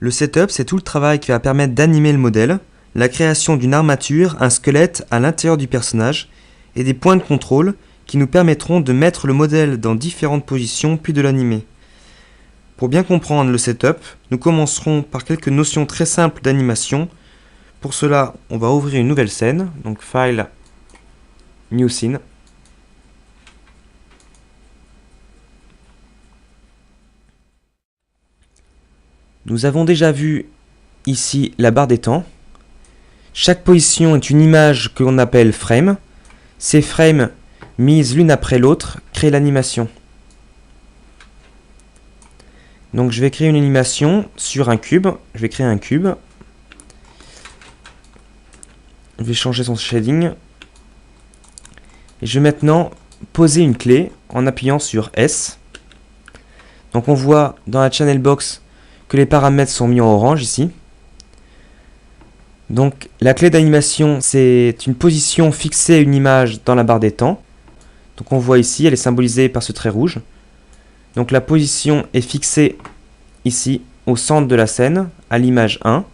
Le setup, c'est tout le travail qui va permettre d'animer le modèle, la création d'une armature, un squelette à l'intérieur du personnage, et des points de contrôle qui nous permettront de mettre le modèle dans différentes positions puis de l'animer. Pour bien comprendre le setup, nous commencerons par quelques notions très simples d'animation. Pour cela, on va ouvrir une nouvelle scène, donc File, New Scene. Nous avons déjà vu ici la barre des temps. Chaque position est une image que l'on appelle frame. Ces frames, mises l'une après l'autre, créent l'animation. Donc je vais créer une animation sur un cube. Je vais créer un cube. Je vais changer son shading. Et je vais maintenant poser une clé en appuyant sur S. Donc on voit dans la channel box que les paramètres sont mis en orange ici. Donc la clé d'animation, c'est une position fixée à une image dans la barre des temps. Donc on voit ici, elle est symbolisée par ce trait rouge. Donc la position est fixée ici au centre de la scène, à l'image 1.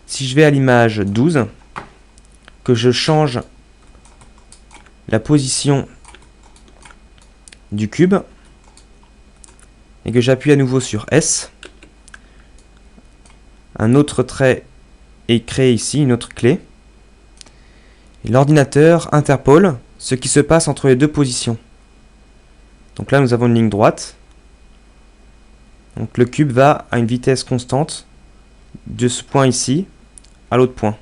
Si je vais à l'image 12, que je change la position du cube et que j'appuie à nouveau sur S, un autre trait est créé ici, une autre clé. Et l'ordinateur interpole ce qui se passe entre les deux positions. Donc là, nous avons une ligne droite. Donc le cube va à une vitesse constante de ce point ici à l'autre point.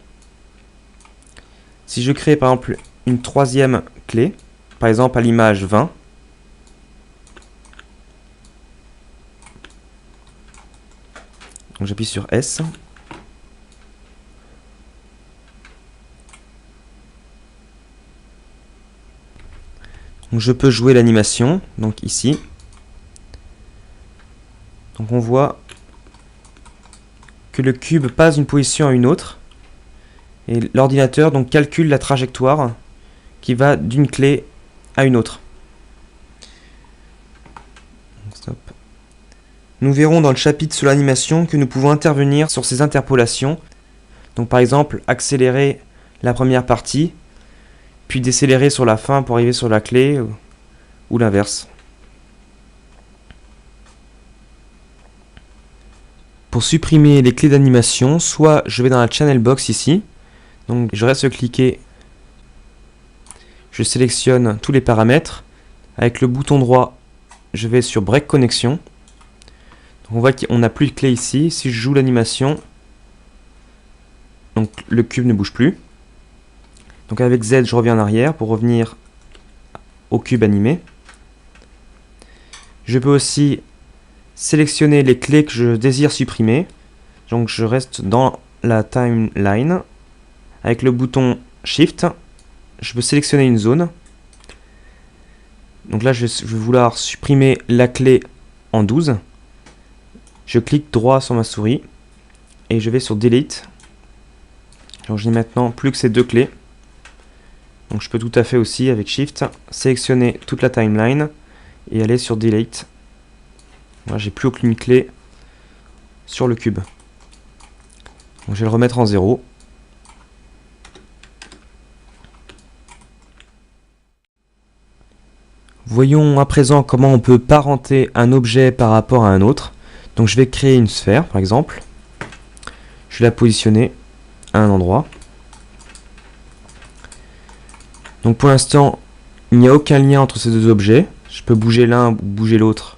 Si je crée par exemple une troisième clé, par exemple à l'image 20, donc j'appuie sur S. Donc je peux jouer l'animation, donc ici. Donc on voit que le cube passe d'une position à une autre et l'ordinateur donc calcule la trajectoire qui va d'une clé à une autre. Stop. Nous verrons dans le chapitre sur l'animation que nous pouvons intervenir sur ces interpolations. Donc par exemple accélérer la première partie puis décélérer sur la fin pour arriver sur la clé ou l'inverse. Pour supprimer les clés d'animation, soit je vais dans la channel box ici, donc je reste cliqué, je sélectionne tous les paramètres, avec le bouton droit, je vais sur Break Connection. Donc on voit qu'on n'a plus de clé ici, si je joue l'animation, donc le cube ne bouge plus. Donc avec Z, je reviens en arrière pour revenir au cube animé. Je peux aussi sélectionner les clés que je désire supprimer. Donc je reste dans la timeline. Avec le bouton Shift, je peux sélectionner une zone. Donc là, je vais vouloir supprimer la clé en 12. Je clique droit sur ma souris et je vais sur Delete. Donc je n'ai maintenant plus que ces deux clés. Donc je peux tout à fait aussi, avec Shift, sélectionner toute la timeline et aller sur Delete. Voilà, j'ai plus aucune clé sur le cube. Donc je vais le remettre en 0. Voyons à présent comment on peut parenter un objet par rapport à un autre. Donc je vais créer une sphère par exemple. Je vais la positionner à un endroit. Donc pour l'instant, il n'y a aucun lien entre ces deux objets. Je peux bouger l'un ou bouger l'autre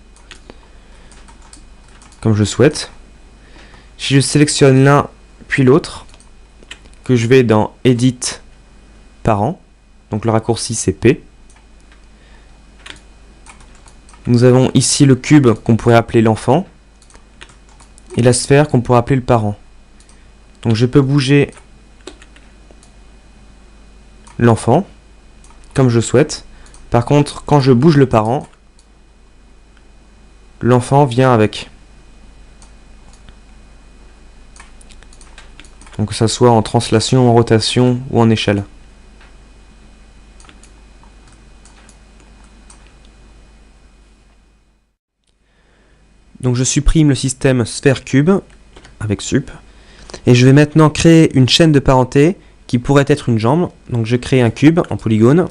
comme je souhaite. Si je sélectionne l'un puis l'autre, que je vais dans Edit Parent, donc le raccourci c'est P. Nous avons ici le cube qu'on pourrait appeler l'enfant et la sphère qu'on pourrait appeler le parent. Donc je peux bouger l'enfant comme je souhaite. Par contre, quand je bouge le parent, l'enfant vient avec. Donc que ça soit en translation, en rotation ou en échelle. Donc je supprime le système sphère-cube avec sup. Et je vais maintenant créer une chaîne de parenté qui pourrait être une jambe. Donc je crée un cube en polygone.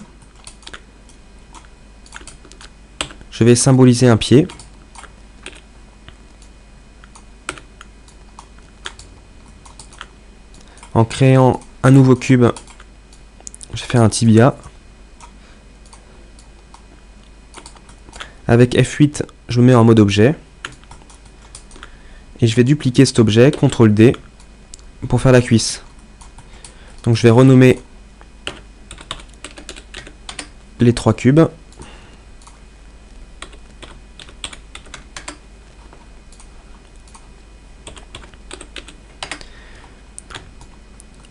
Je vais symboliser un pied. En créant un nouveau cube, je vais faire un tibia. Avec F8, je le mets en mode objet. Et je vais dupliquer cet objet, CTRL D, pour faire la cuisse. Donc je vais renommer les 3 cubes.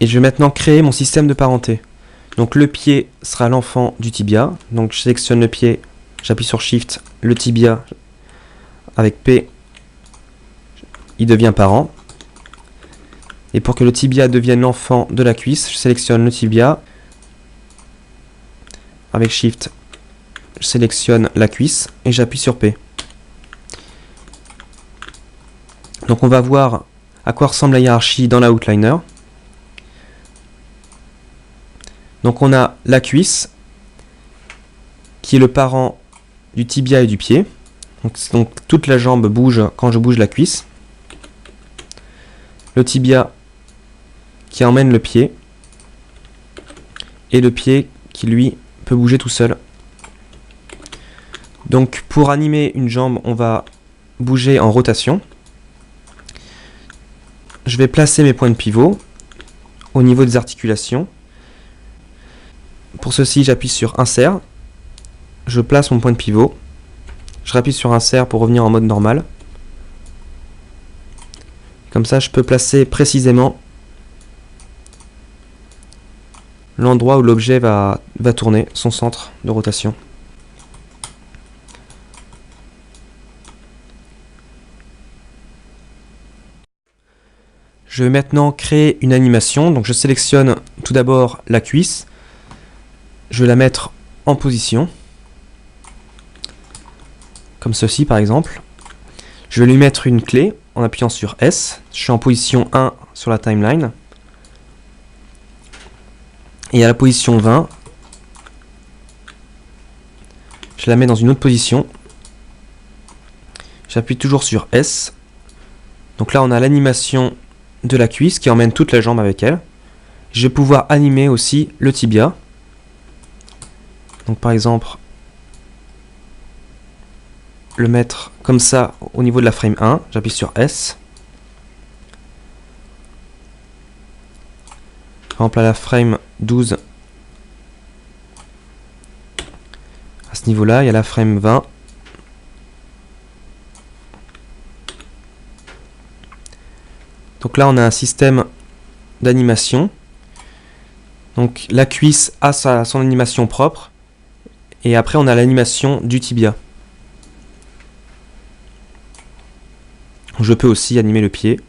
Et je vais maintenant créer mon système de parenté. Donc le pied sera l'enfant du tibia. Donc je sélectionne le pied, j'appuie sur Shift, le tibia avec P, il devient parent. Et pour que le tibia devienne l'enfant de la cuisse, je sélectionne le tibia. Avec Shift, je sélectionne la cuisse et j'appuie sur P. Donc on va voir à quoi ressemble la hiérarchie dans la Outliner. Donc on a la cuisse, qui est le parent du tibia et du pied. Donc toute la jambe bouge quand je bouge la cuisse. Le tibia qui emmène le pied. Et le pied qui lui peut bouger tout seul. Donc pour animer une jambe, on va bouger en rotation. Je vais placer mes points de pivot au niveau des articulations. Pour ceci, j'appuie sur Insert. Je place mon point de pivot. Je rappuie sur Insert pour revenir en mode normal. Comme ça, je peux placer précisément l'endroit où l'objet va tourner, son centre de rotation. Je vais maintenant créer une animation. Donc je sélectionne tout d'abord la cuisse. Je vais la mettre en position. Comme ceci par exemple. Je vais lui mettre une clé en appuyant sur S. Je suis en position 1 sur la timeline. Et à la position 20, je la mets dans une autre position. J'appuie toujours sur S. Donc là on a l'animation de la cuisse qui emmène toute la jambe avec elle. Je vais pouvoir animer aussi le tibia. Donc par exemple, le mettre comme ça au niveau de la frame 1, j'appuie sur S. Par exemple à la frame 12, à ce niveau-là, il y a la frame 20. Donc là on a un système d'animation. Donc la cuisse a son animation propre. Et après on a l'animation du tibia. Je peux aussi animer le pied.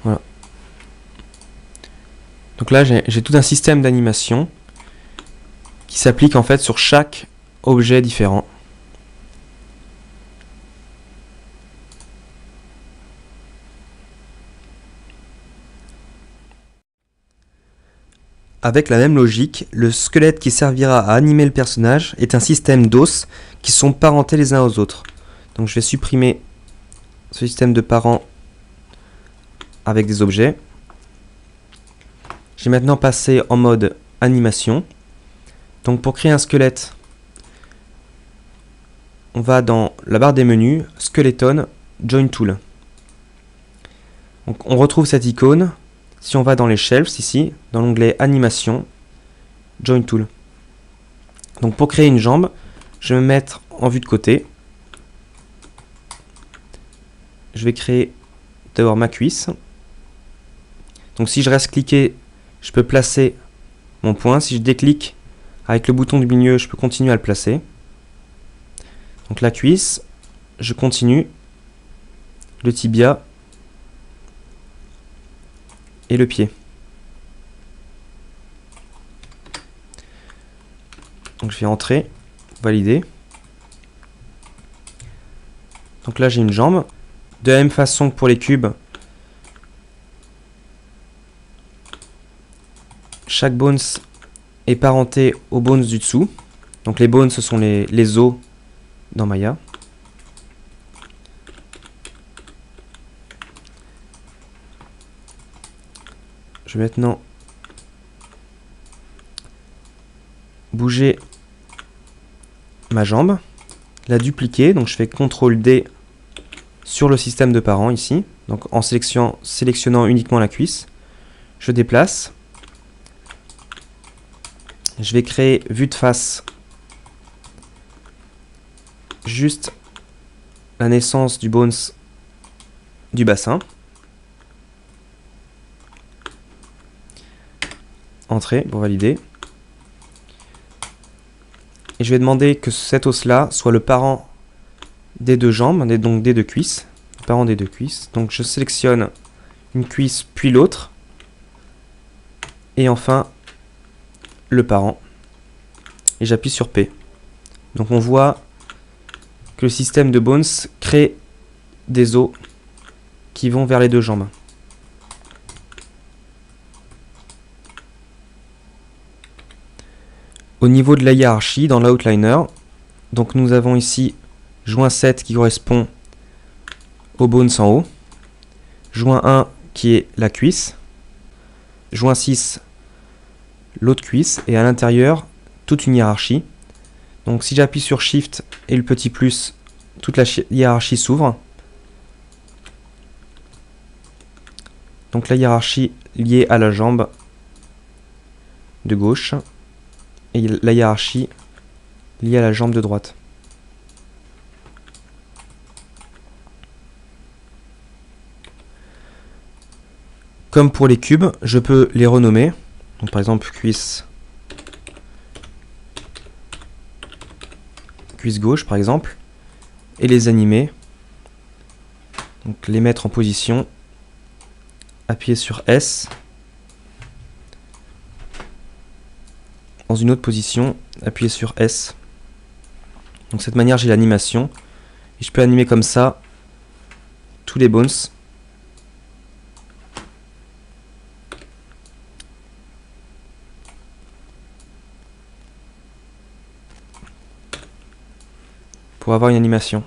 Voilà. Donc là, j'ai tout un système d'animation qui s'applique en fait sur chaque objet différent. Avec la même logique, le squelette qui servira à animer le personnage est un système d'os qui sont parentés les uns aux autres. Donc je vais supprimer ce système de parents avec des objets. Je vais maintenant passer en mode animation. Donc pour créer un squelette, on va dans la barre des menus, Skeleton, Join Tool. Donc on retrouve cette icône si on va dans les shelves ici, dans l'onglet animation, Join Tool. Donc pour créer une jambe, je vais me mettre en vue de côté. Je vais créer d'abord ma cuisse. Donc si je reste cliqué je peux placer mon point. Si je déclique avec le bouton du milieu, je peux continuer à le placer. Donc la cuisse, je continue, le tibia et le pied. Donc je vais entrer, valider. Donc là j'ai une jambe. De la même façon que pour les cubes, chaque bones est parenté aux bones du dessous. Donc les bones, ce sont les os dans Maya. Je vais maintenant bouger ma jambe, la dupliquer. Donc je fais CTRL D sur le système de parents ici. Donc en sélectionnant uniquement la cuisse. Je déplace. Je vais créer vue de face. Juste la naissance du bones du bassin. Entrée pour valider. Et je vais demander que cet os-là soit le parent des deux jambes, donc des deux cuisses. Le parent des deux cuisses. Donc je sélectionne une cuisse puis l'autre. Et enfin le parent. Et j'appuie sur P. Donc on voit que le système de bones crée des os qui vont vers les deux jambes. Au niveau de la hiérarchie, dans l'outliner, donc nous avons ici joint 7 qui correspond aux bones en haut, joint 1 qui est la cuisse, joint 6 l'autre cuisse, et à l'intérieur, toute une hiérarchie. Donc si j'appuie sur Shift et le petit plus, toute la hiérarchie s'ouvre. Donc la hiérarchie liée à la jambe de gauche et la hiérarchie liée à la jambe de droite. Comme pour les cubes, je peux les renommer. Donc par exemple cuisse gauche par exemple, et les animer. Donc les mettre en position, appuyer sur S, dans une autre position, appuyer sur S. Donc de cette manière j'ai l'animation, et je peux animer comme ça tous les bones. Pour avoir une animation.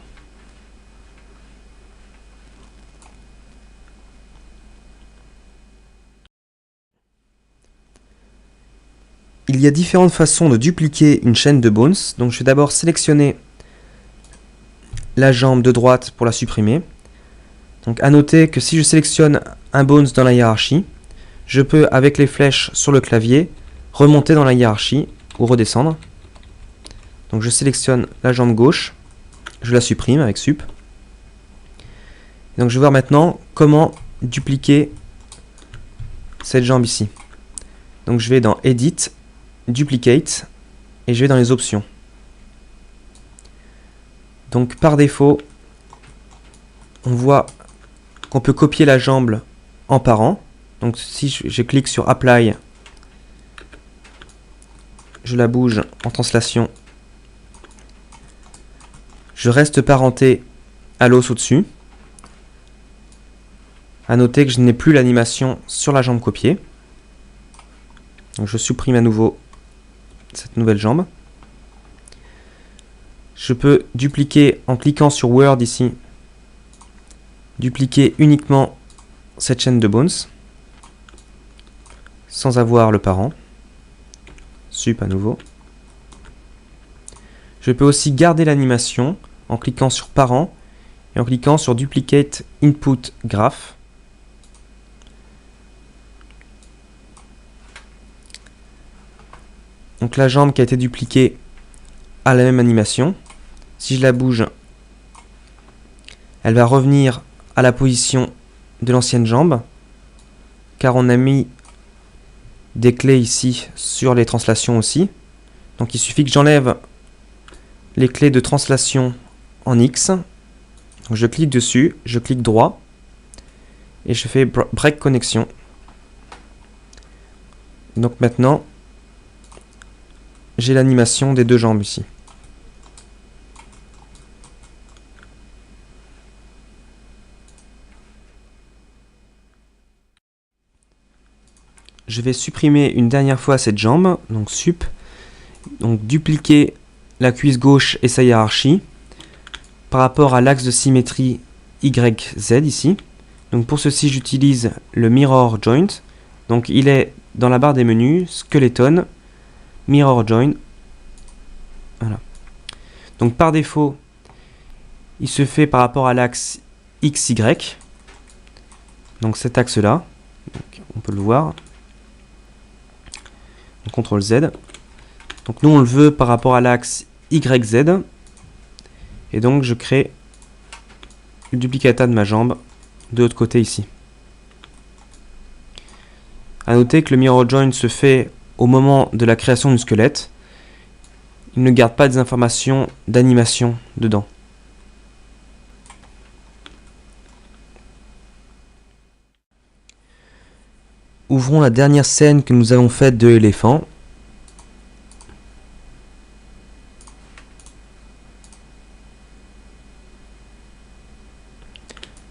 Il y a différentes façons de dupliquer une chaîne de bones. Donc je vais d'abord sélectionner la jambe de droite pour la supprimer. Donc à noter que si je sélectionne un bones dans la hiérarchie, je peux avec les flèches sur le clavier remonter dans la hiérarchie ou redescendre. Donc je sélectionne la jambe gauche. Je la supprime avec sup. Donc je vais voir maintenant comment dupliquer cette jambe ici. Donc je vais dans Edit, Duplicate, et je vais dans les options. Donc par défaut, on voit qu'on peut copier la jambe en parent. Donc si je clique sur Apply, je la bouge en translation. Je reste parenté à l'os au-dessus. A noter que je n'ai plus l'animation sur la jambe copiée. Donc je supprime à nouveau cette nouvelle jambe. Je peux dupliquer en cliquant sur Word ici. Dupliquer uniquement cette chaîne de bones sans avoir le parent. Sup à nouveau. Je peux aussi garder l'animation en cliquant sur Parent et en cliquant sur Duplicate Input Graph. Donc la jambe qui a été dupliquée a la même animation. Si je la bouge, elle va revenir à la position de l'ancienne jambe, car on a mis des clés ici sur les translations aussi. Donc il suffit que j'enlève les clés de translation en X. Donc je clique dessus, je clique droit et je fais break connexion. Donc maintenant, j'ai l'animation des deux jambes ici. Je vais supprimer une dernière fois cette jambe, donc sup, donc dupliquer la cuisse gauche et sa hiérarchie par rapport à l'axe de symétrie YZ ici. Donc pour ceci, j'utilise le mirror joint. Donc il est dans la barre des menus, skeleton, mirror join. Voilà. Donc par défaut, il se fait par rapport à l'axe XY. Donc cet axe-là, on peut le voir. CTRL Z. Donc nous on le veut par rapport à l'axe YZ. Et donc je crée le duplicata de ma jambe de l'autre côté ici. A noter que le mirror join se fait au moment de la création du squelette. Il ne garde pas des informations d'animation dedans. Ouvrons la dernière scène que nous avons faite de l'éléphant.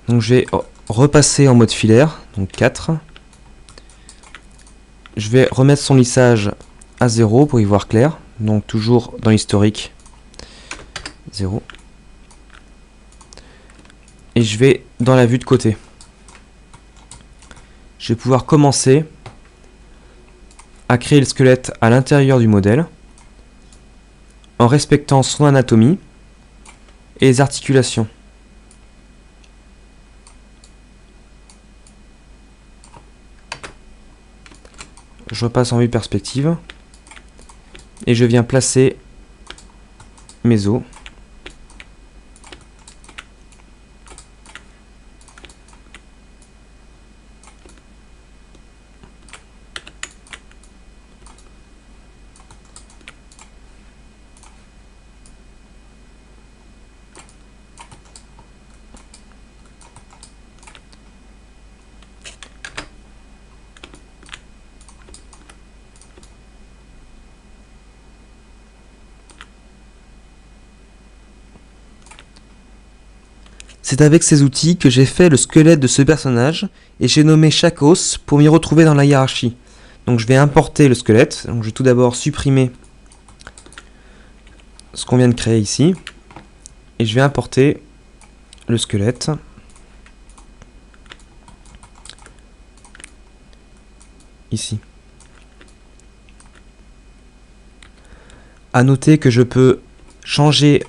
Donc je vais repasser en mode filaire, donc 4. Je vais remettre son lissage à 0 pour y voir clair, donc toujours dans l'historique 0. Et je vais dans la vue de côté. Je vais pouvoir commencer à créer le squelette à l'intérieur du modèle en respectant son anatomie et les articulations. Je repasse en vue perspective et je viens placer mes os. C'est avec ces outils que j'ai fait le squelette de ce personnage et j'ai nommé chaque os pour m'y retrouver dans la hiérarchie. Donc je vais importer le squelette, donc je vais tout d'abord supprimer ce qu'on vient de créer ici et je vais importer le squelette ici. A noter que je peux changer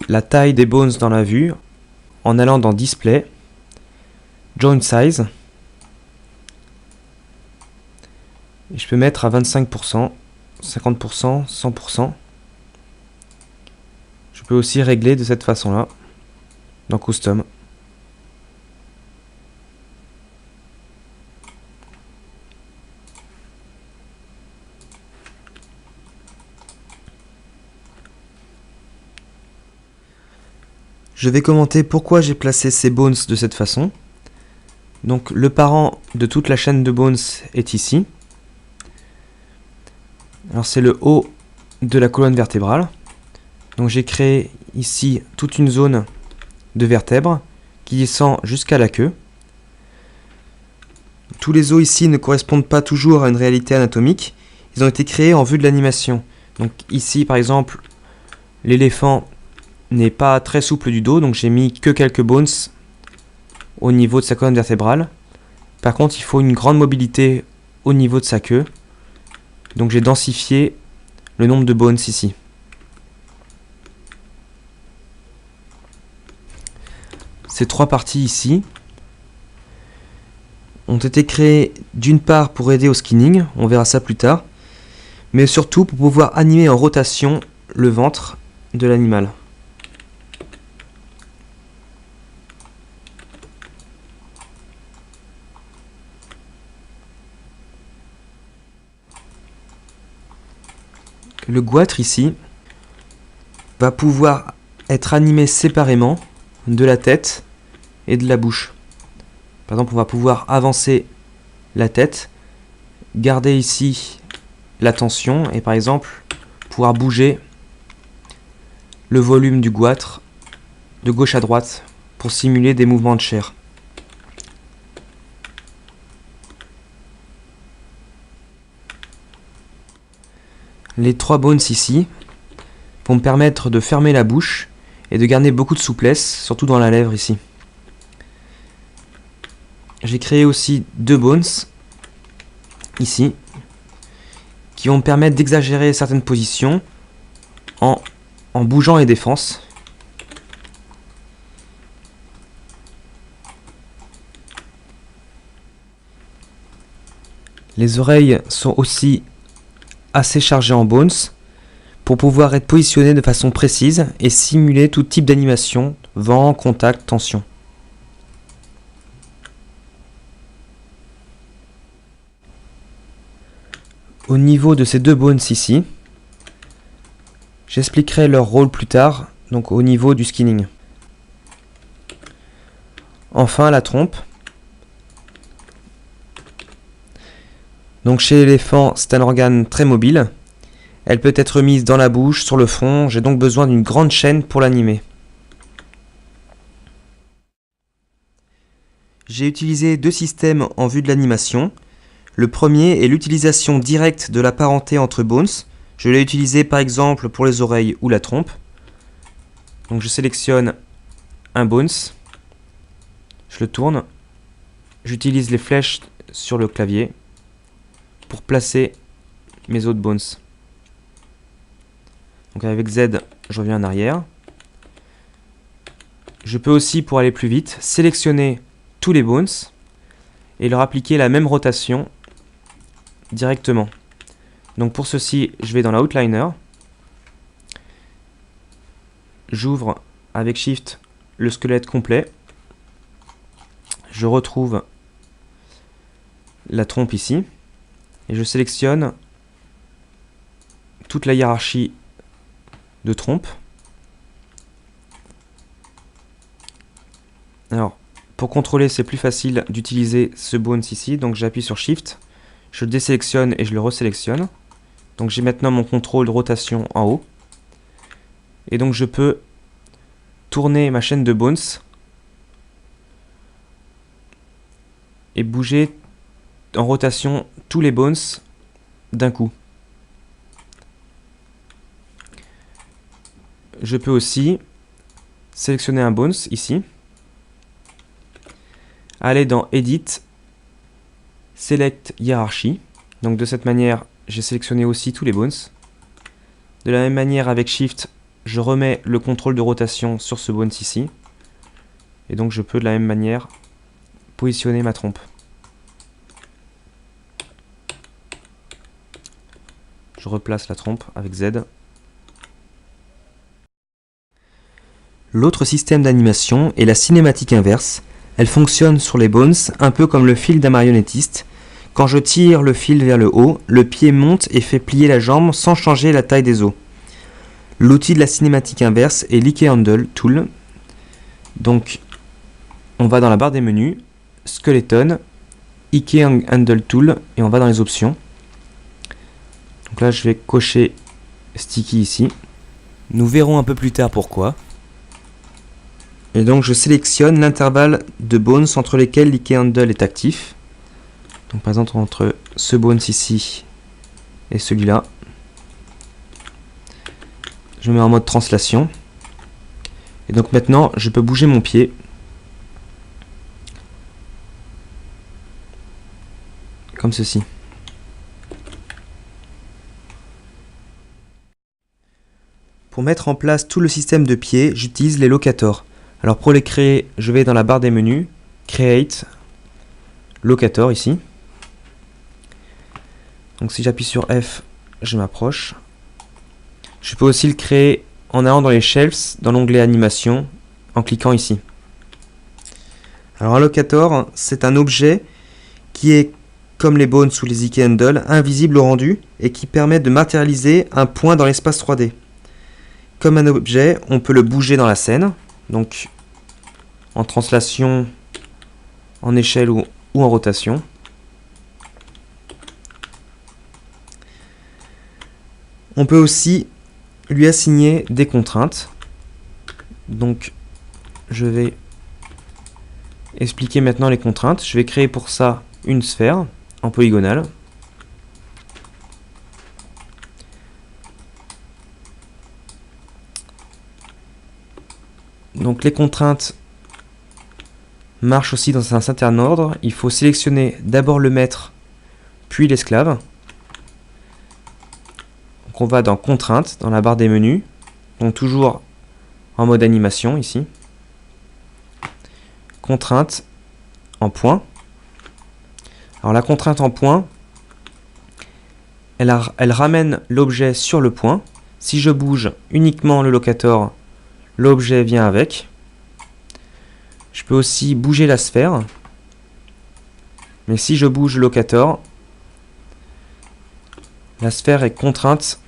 la taille des bones dans la vue en allant dans Display, Joint Size, et je peux mettre à 25%, 50%, 100%. Je peux aussi régler de cette façon-là, dans Custom. Je vais commenter pourquoi j'ai placé ces bones de cette façon. Donc le parent de toute la chaîne de bones est ici. Alors c'est le haut de la colonne vertébrale. Donc j'ai créé ici toute une zone de vertèbres qui descend jusqu'à la queue. Tous les os ici ne correspondent pas toujours à une réalité anatomique. Ils ont été créés en vue de l'animation. Donc ici par exemple, l'éléphant n'est pas très souple du dos, donc j'ai mis que quelques bones au niveau de sa colonne vertébrale. Par contre, il faut une grande mobilité au niveau de sa queue. Donc j'ai densifié le nombre de bones ici. Ces trois parties ici ont été créées d'une part pour aider au skinning, on verra ça plus tard, mais surtout pour pouvoir animer en rotation le ventre de l'animal. le goitre ici va pouvoir être animé séparément de la tête et de la bouche. Par exemple, on va pouvoir avancer la tête, garder ici la tension et par exemple pouvoir bouger le volume du goitre de gauche à droite pour simuler des mouvements de chair. Les 3 bones ici vont me permettre de fermer la bouche et de garder beaucoup de souplesse, surtout dans la lèvre ici. J'ai créé aussi 2 bones ici qui vont me permettre d'exagérer certaines positions en bougeant les défenses. Les oreilles sont aussi assez chargées en bones pour pouvoir être positionnées de façon précise et simuler tout type d'animation, vent, contact, tension. Au niveau de ces 2 bones ici, j'expliquerai leur rôle plus tard, donc au niveau du skinning. Enfin, la trompe. Donc chez l'éléphant, c'est un organe très mobile. Elle peut être mise dans la bouche, sur le front. J'ai donc besoin d'une grande chaîne pour l'animer. J'ai utilisé 2 systèmes en vue de l'animation. Le premier est l'utilisation directe de la parenté entre bones. Je l'ai utilisé par exemple pour les oreilles ou la trompe. Donc je sélectionne un bones. Je le tourne. J'utilise les flèches sur le clavier pour placer mes autres bones. Donc avec Z, je reviens en arrière. Je peux aussi, pour aller plus vite, sélectionner tous les bones et leur appliquer la même rotation directement. Donc pour ceci, je vais dans la Outliner. J'ouvre avec Shift le squelette complet. Je retrouve la trompe ici. Et je sélectionne toute la hiérarchie de trompes. Alors, pour contrôler, c'est plus facile d'utiliser ce bones ici. Donc j'appuie sur Shift, je le désélectionne et je le resélectionne. Donc j'ai maintenant mon contrôle de rotation en haut. Et donc je peux tourner ma chaîne de bones et bouger en rotation tous les bones d'un coup. Je peux aussi sélectionner un bones ici, aller dans Edit, Select Hierarchy. Donc de cette manière, j'ai sélectionné aussi tous les bones. De la même manière, avec Shift, je remets le contrôle de rotation sur ce bones ici. Et donc je peux de la même manière positionner ma trompe. Je replace la trompe avec Z. L'autre système d'animation est la cinématique inverse. Elle fonctionne sur les bones, un peu comme le fil d'un marionnettiste. Quand je tire le fil vers le haut, le pied monte et fait plier la jambe sans changer la taille des os. L'outil de la cinématique inverse est l'Ike Handle Tool. Donc, on va dans la barre des menus, Skeleton, Ike Handle Tool, et on va dans les options. Donc là, je vais cocher Sticky ici. Nous verrons un peu plus tard pourquoi. Et donc, je sélectionne l'intervalle de bones entre lesquels l'Ike Handle est actif. Donc, par exemple, entre ce bones ici et celui-là. Je mets en mode translation. Et donc maintenant, je peux bouger mon pied. Comme ceci. Pour mettre en place tout le système de pieds, j'utilise les locators. Alors pour les créer, je vais dans la barre des menus, Create, Locator ici. Donc si j'appuie sur F, je m'approche. Je peux aussi le créer en allant dans les shelves, dans l'onglet Animation, en cliquant ici. Alors un locator, c'est un objet qui est comme les bones ou les Ikea Handle, invisibles au rendu et qui permettent de matérialiser un point dans l'espace 3D. Comme un objet, on peut le bouger dans la scène, donc en translation, en échelle ou en rotation. On peut aussi lui assigner des contraintes. Donc, je vais expliquer maintenant les contraintes. Je vais créer pour ça une sphère en polygonale. Donc les contraintes marchent aussi dans un certain ordre. Il faut sélectionner d'abord le maître, puis l'esclave. Donc on va dans contraintes, dans la barre des menus. Donc toujours en mode animation ici. Contrainte en point. Alors la contrainte en point, elle ramène l'objet sur le point. Si je bouge uniquement le locator, l'objet vient avec. Je peux aussi bouger la sphère. Mais si je bouge le locator, la sphère est contrainte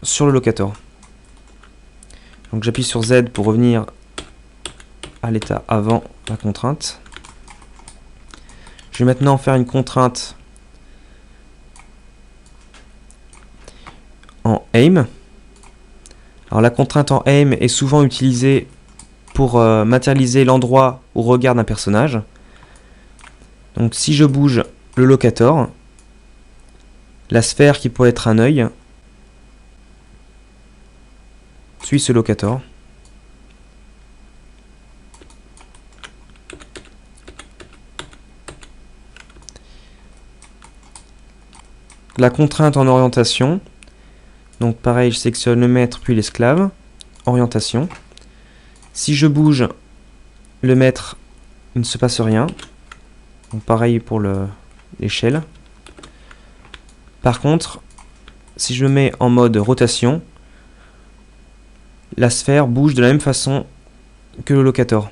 sur le locator. Donc j'appuie sur Z pour revenir à l'état avant la contrainte. Je vais maintenant faire une contrainte en aim. Alors la contrainte en aim est souvent utilisée pour matérialiser l'endroit où regarde un personnage. Donc si je bouge le locator, la sphère qui pourrait être un œil suit ce locator. La contrainte en orientation, donc pareil, je sélectionne le maître puis l'esclave, orientation. Si je bouge le maître, il ne se passe rien. Donc pareil pour l'échelle. Par contre, si je mets en mode rotation, la sphère bouge de la même façon que le locator.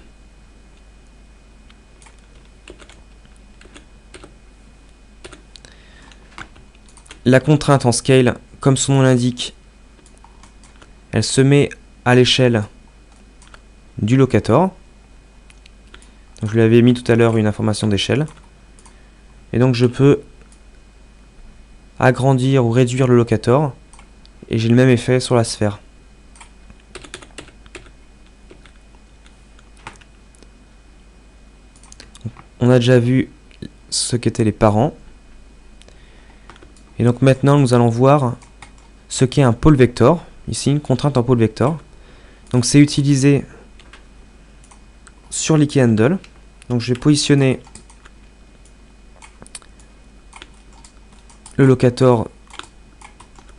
La contrainte en scale, comme son nom l'indique, elle se met à l'échelle du locator. Donc je lui avais mis tout à l'heure une information d'échelle. Et donc je peux agrandir ou réduire le locator. Et j'ai le même effet sur la sphère. On a déjà vu ce qu'étaient les parents. Et donc maintenant nous allons voir ce qu'est un pôle vector. Ici une contrainte en pôle vector. Donc c'est utilisé sur l'Ikea Handle. Donc je vais positionner le locator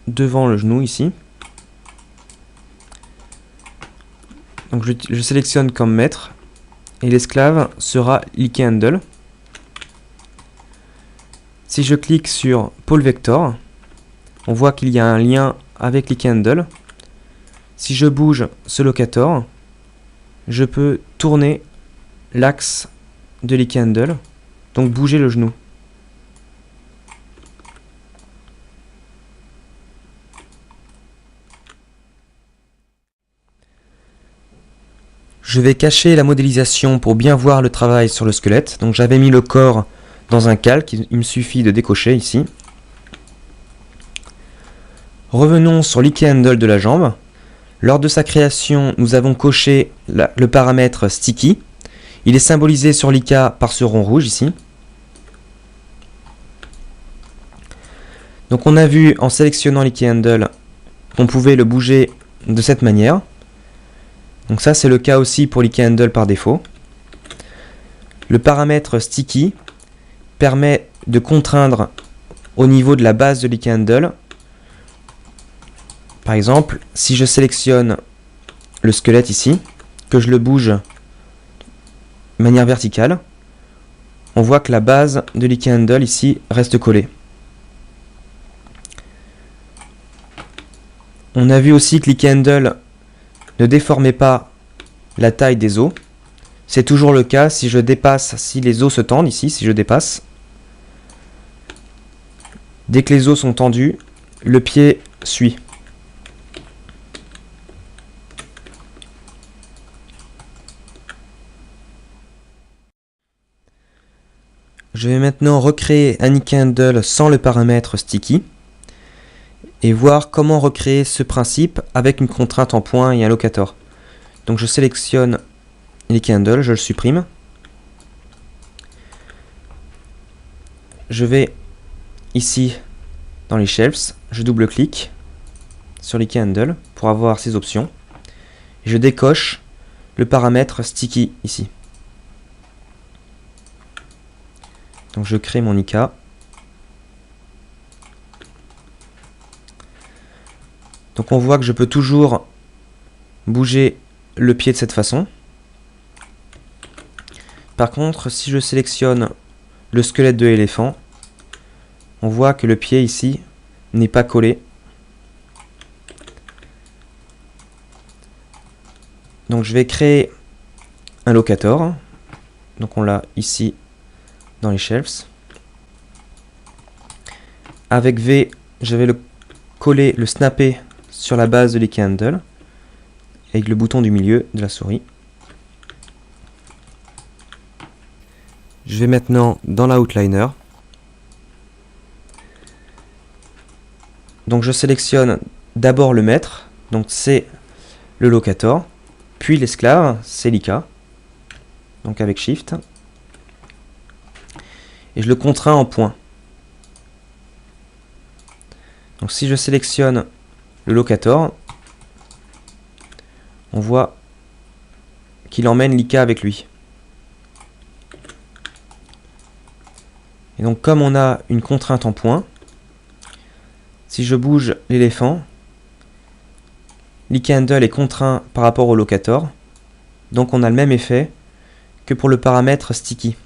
devant le genou ici. Donc je sélectionne comme maître et l'esclave sera l'Ikea Handle. Si je clique sur pôle vector, on voit qu'il y a un lien avec l'Ikea Handle. Si je bouge ce locator, je peux tourner l'axe de l'Ikea Handle, donc bouger le genou. Je vais cacher la modélisation pour bien voir le travail sur le squelette. Donc j'avais mis le corps dans un calque, il me suffit de décocher ici. Revenons sur l'Ikea Handle de la jambe. Lors de sa création, nous avons coché le paramètre sticky. Il est symbolisé sur l'Ikea par ce rond rouge ici. Donc on a vu en sélectionnant l'Ikea Handle qu'on pouvait le bouger de cette manière. Donc ça c'est le cas aussi pour l'Ikea Handle par défaut. Le paramètre sticky permet de contraindre au niveau de la base de l'Ikea Handle. Par exemple, si je sélectionne le squelette ici, que je le bouge de manière verticale, on voit que la base de l'Ikea Handle ici reste collée. On a vu aussi que l'Ikea Handle ne déformait pas la taille des os. C'est toujours le cas si je dépasse, si les os se tendent ici, si je dépasse. Dès que les os sont tendus, le pied suit. Je vais maintenant recréer un Ike Handle sans le paramètre sticky et voir comment recréer ce principe avec une contrainte en point et un locator. Donc je sélectionne l'Ike Handle, je le supprime. Je vais ici dans les shelves, je double-clique sur l'Ike Handle pour avoir ces options. Et je décoche le paramètre sticky ici. Donc je crée mon Ike. Donc on voit que je peux toujours bouger le pied de cette façon. Par contre, si je sélectionne le squelette de l'éléphant, on voit que le pied ici n'est pas collé. Donc je vais créer un locator. Donc on l'a ici dans les shelves. Avec V, je vais le coller, le snapper sur la base de l'Ike Handle avec le bouton du milieu de la souris. Je vais maintenant dans l'outliner. Donc je sélectionne d'abord le maître, donc c'est le locator, puis l'esclave, c'est l'Ike, donc avec Shift. Et je le contrains en point. Donc si je sélectionne le locator, on voit qu'il emmène l'Ike avec lui. Et donc comme on a une contrainte en point, si je bouge l'éléphant, l'Ike Handle est contraint par rapport au locator, donc on a le même effet que pour le paramètre sticky.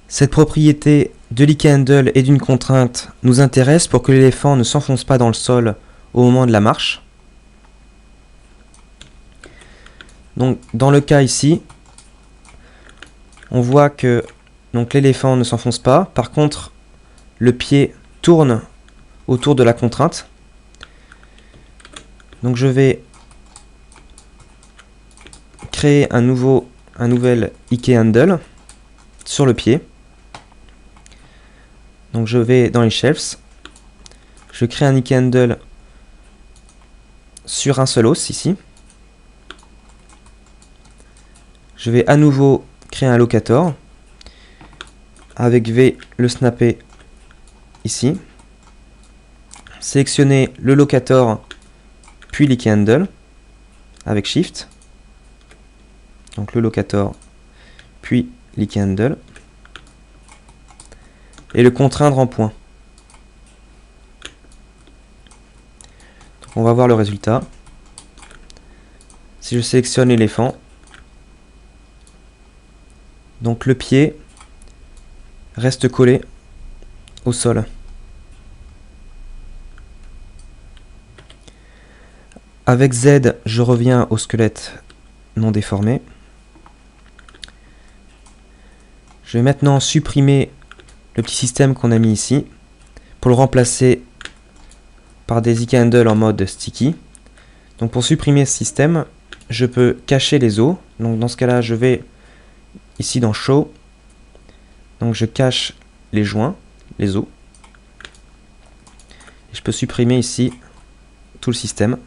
Cette propriété de l'Ike Handle et d'une contrainte nous intéresse pour que l'éléphant ne s'enfonce pas dans le sol au moment de la marche. Donc dans le cas ici, on voit que l'éléphant ne s'enfonce pas. Par contre, le pied tourne autour de la contrainte. Donc je vais créer un nouvel Ike Handle sur le pied. Donc je vais dans les shelves, je crée un Ike Handle sur un seul os ici. Je vais à nouveau créer un locator avec V, le snapper ici. Sélectionner le locator puis l'Ike Handle avec Shift. Donc le locator puis l'Ike Handle. Et le contraindre en point. Donc on va voir le résultat. Si je sélectionne l'éléphant, donc le pied reste collé au sol. Avec Z, je reviens au squelette non déformé. Je vais maintenant supprimer le petit système qu'on a mis ici pour le remplacer par des Ike Handle en mode sticky. Donc pour supprimer ce système, je peux cacher les os. Donc dans ce cas-là, je vais ici dans Show. Donc je cache les joints, les os. Et je peux supprimer ici tout le système.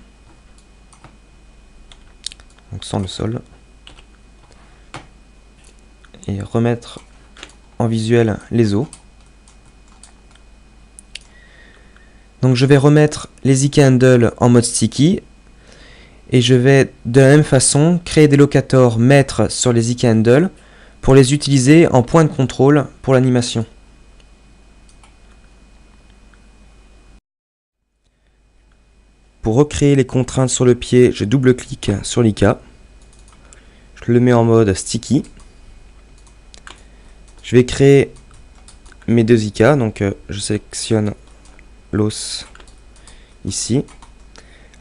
Donc sans le sol. Et remettre en visuel les os. Donc je vais remettre les Ike Handle en mode sticky et je vais de la même façon créer des locators maîtres sur les Ike Handle pour les utiliser en point de contrôle pour l'animation. Pour recréer les contraintes sur le pied, je double-clique sur l'Ike. Je le mets en mode sticky. Je vais créer mes deux Ike, donc je sélectionne l'os ici.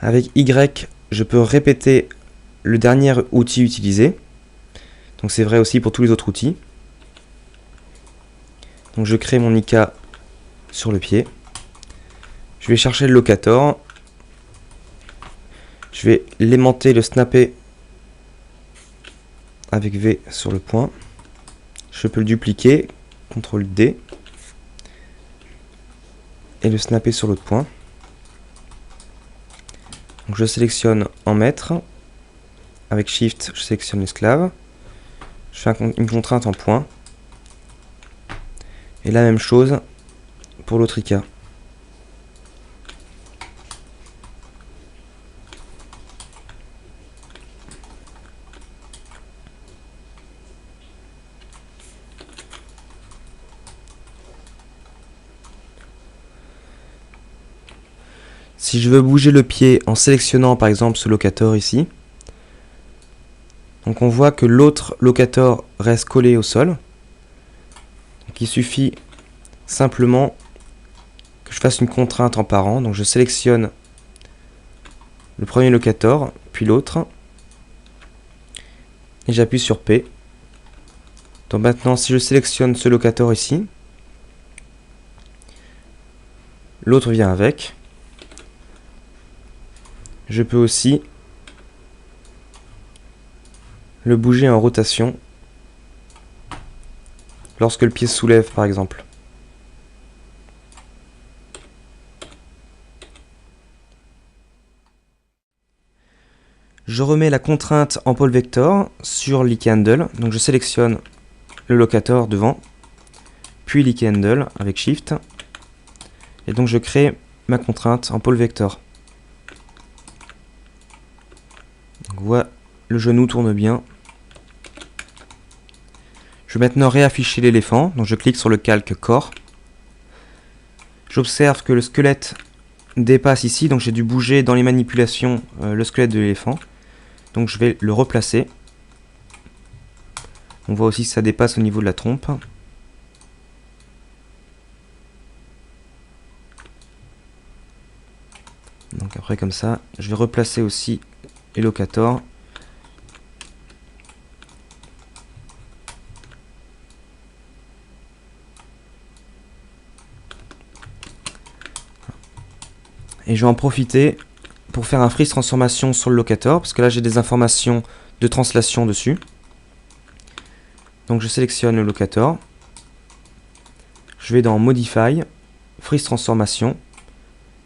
Avec Y, je peux répéter le dernier outil utilisé. Donc c'est vrai aussi pour tous les autres outils. Donc je crée mon IK sur le pied. Je vais chercher le locator. Je vais l'aimanter, le snapper avec V sur le point. Je peux le dupliquer, CTRL D, et le snapper sur l'autre point. Donc je sélectionne en mètre. Avec Shift, je sélectionne l'esclave. Je fais une contrainte en point. Et la même chose pour l'autre IK. Si je veux bouger le pied en sélectionnant par exemple ce locator ici, donc on voit que l'autre locator reste collé au sol. Donc il suffit simplement que je fasse une contrainte en parent. Donc je sélectionne le premier locator, puis l'autre, et j'appuie sur P. Donc maintenant si je sélectionne ce locator ici, l'autre vient avec. Je peux aussi le bouger en rotation lorsque le pied se soulève par exemple. Je remets la contrainte en pole vector sur l'IK handle. Donc je sélectionne le locator devant, puis l'IK handle avec Shift. Et donc je crée ma contrainte en pole vector. Donc voilà, le genou tourne bien. Je vais maintenant réafficher l'éléphant. Donc je clique sur le calque corps. J'observe que le squelette dépasse ici. Donc j'ai dû bouger dans les manipulations le squelette de l'éléphant. Donc je vais le replacer. On voit aussi que ça dépasse au niveau de la trompe. Donc après comme ça, je vais replacer aussi les locators. Et je vais en profiter pour faire un freeze transformation sur le locator, parce que là j'ai des informations de translation dessus. Donc je sélectionne le locator. Je vais dans Modify, freeze transformation.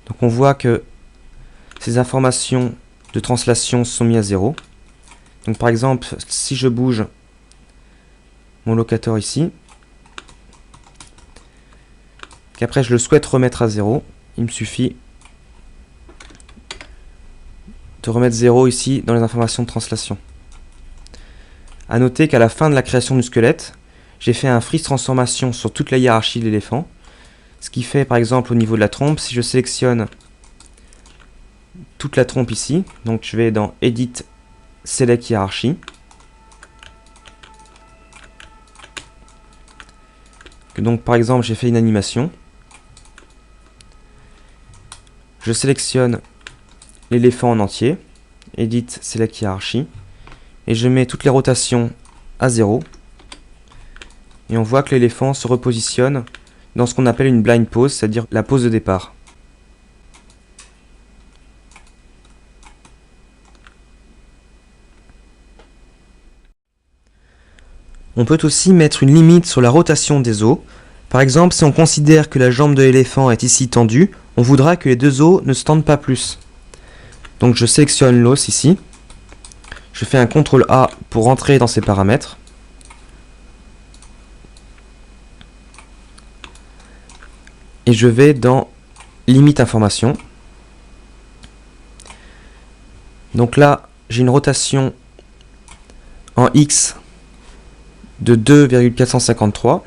Donc on voit que ces informations de translation sont mises à 0. Donc par exemple, si je bouge mon locator ici, qu'après je le souhaite remettre à 0, il me suffit de remettre 0 ici dans les informations de translation. A noter qu'à la fin de la création du squelette, j'ai fait un freeze transformation sur toute la hiérarchie de l'éléphant. Ce qui fait par exemple au niveau de la trompe, si je sélectionne toute la trompe ici, donc je vais dans Edit, Select Hierarchy. Donc par exemple j'ai fait une animation. Je sélectionne l'éléphant en entier, Edit, Select Hierarchy, et je mets toutes les rotations à 0. Et on voit que l'éléphant se repositionne dans ce qu'on appelle une blind pose, c'est-à-dire la pose de départ. On peut aussi mettre une limite sur la rotation des os. Par exemple, si on considère que la jambe de l'éléphant est ici tendue, on voudra que les deux os ne se tendent pas plus. Donc je sélectionne l'os ici. Je fais un CTRL A pour rentrer dans ces paramètres. Et je vais dans Limite information. Donc là, j'ai une rotation en X de 2,453,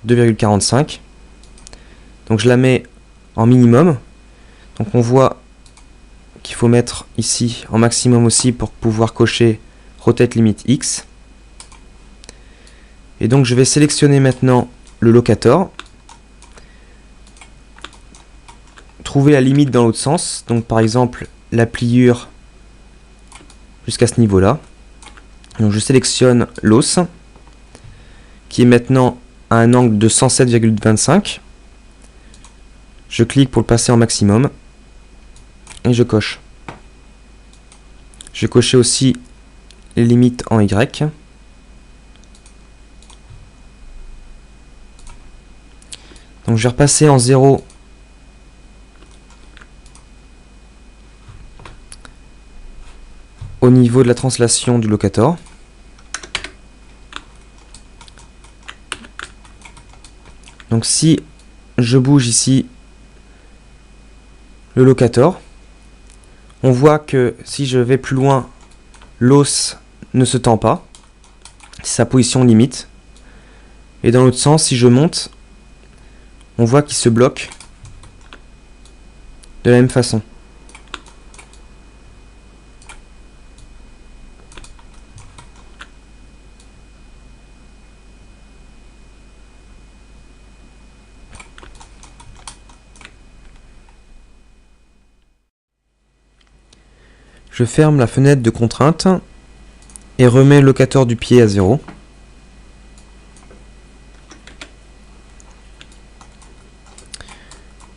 2,45. Donc je la mets en minimum. Donc on voit qu'il faut mettre ici en maximum aussi pour pouvoir cocher Rotate Limit X. Et donc je vais sélectionner maintenant le locator. Trouver la limite dans l'autre sens. Donc par exemple la pliure jusqu'à ce niveau-là. Donc je sélectionne l'os qui est maintenant à un angle de 107,25. Je clique pour le passer en maximum. Et je coche. Je vais cocher aussi les limites en Y. Donc je vais repasser en 0 au niveau de la translation du locator. Donc si je bouge ici le locator, on voit que si je vais plus loin, l'os ne se tend pas. C'est sa position limite. Et dans l'autre sens, si je monte, on voit qu'il se bloque de la même façon. Je ferme la fenêtre de contrainte et remets le locator du pied à 0.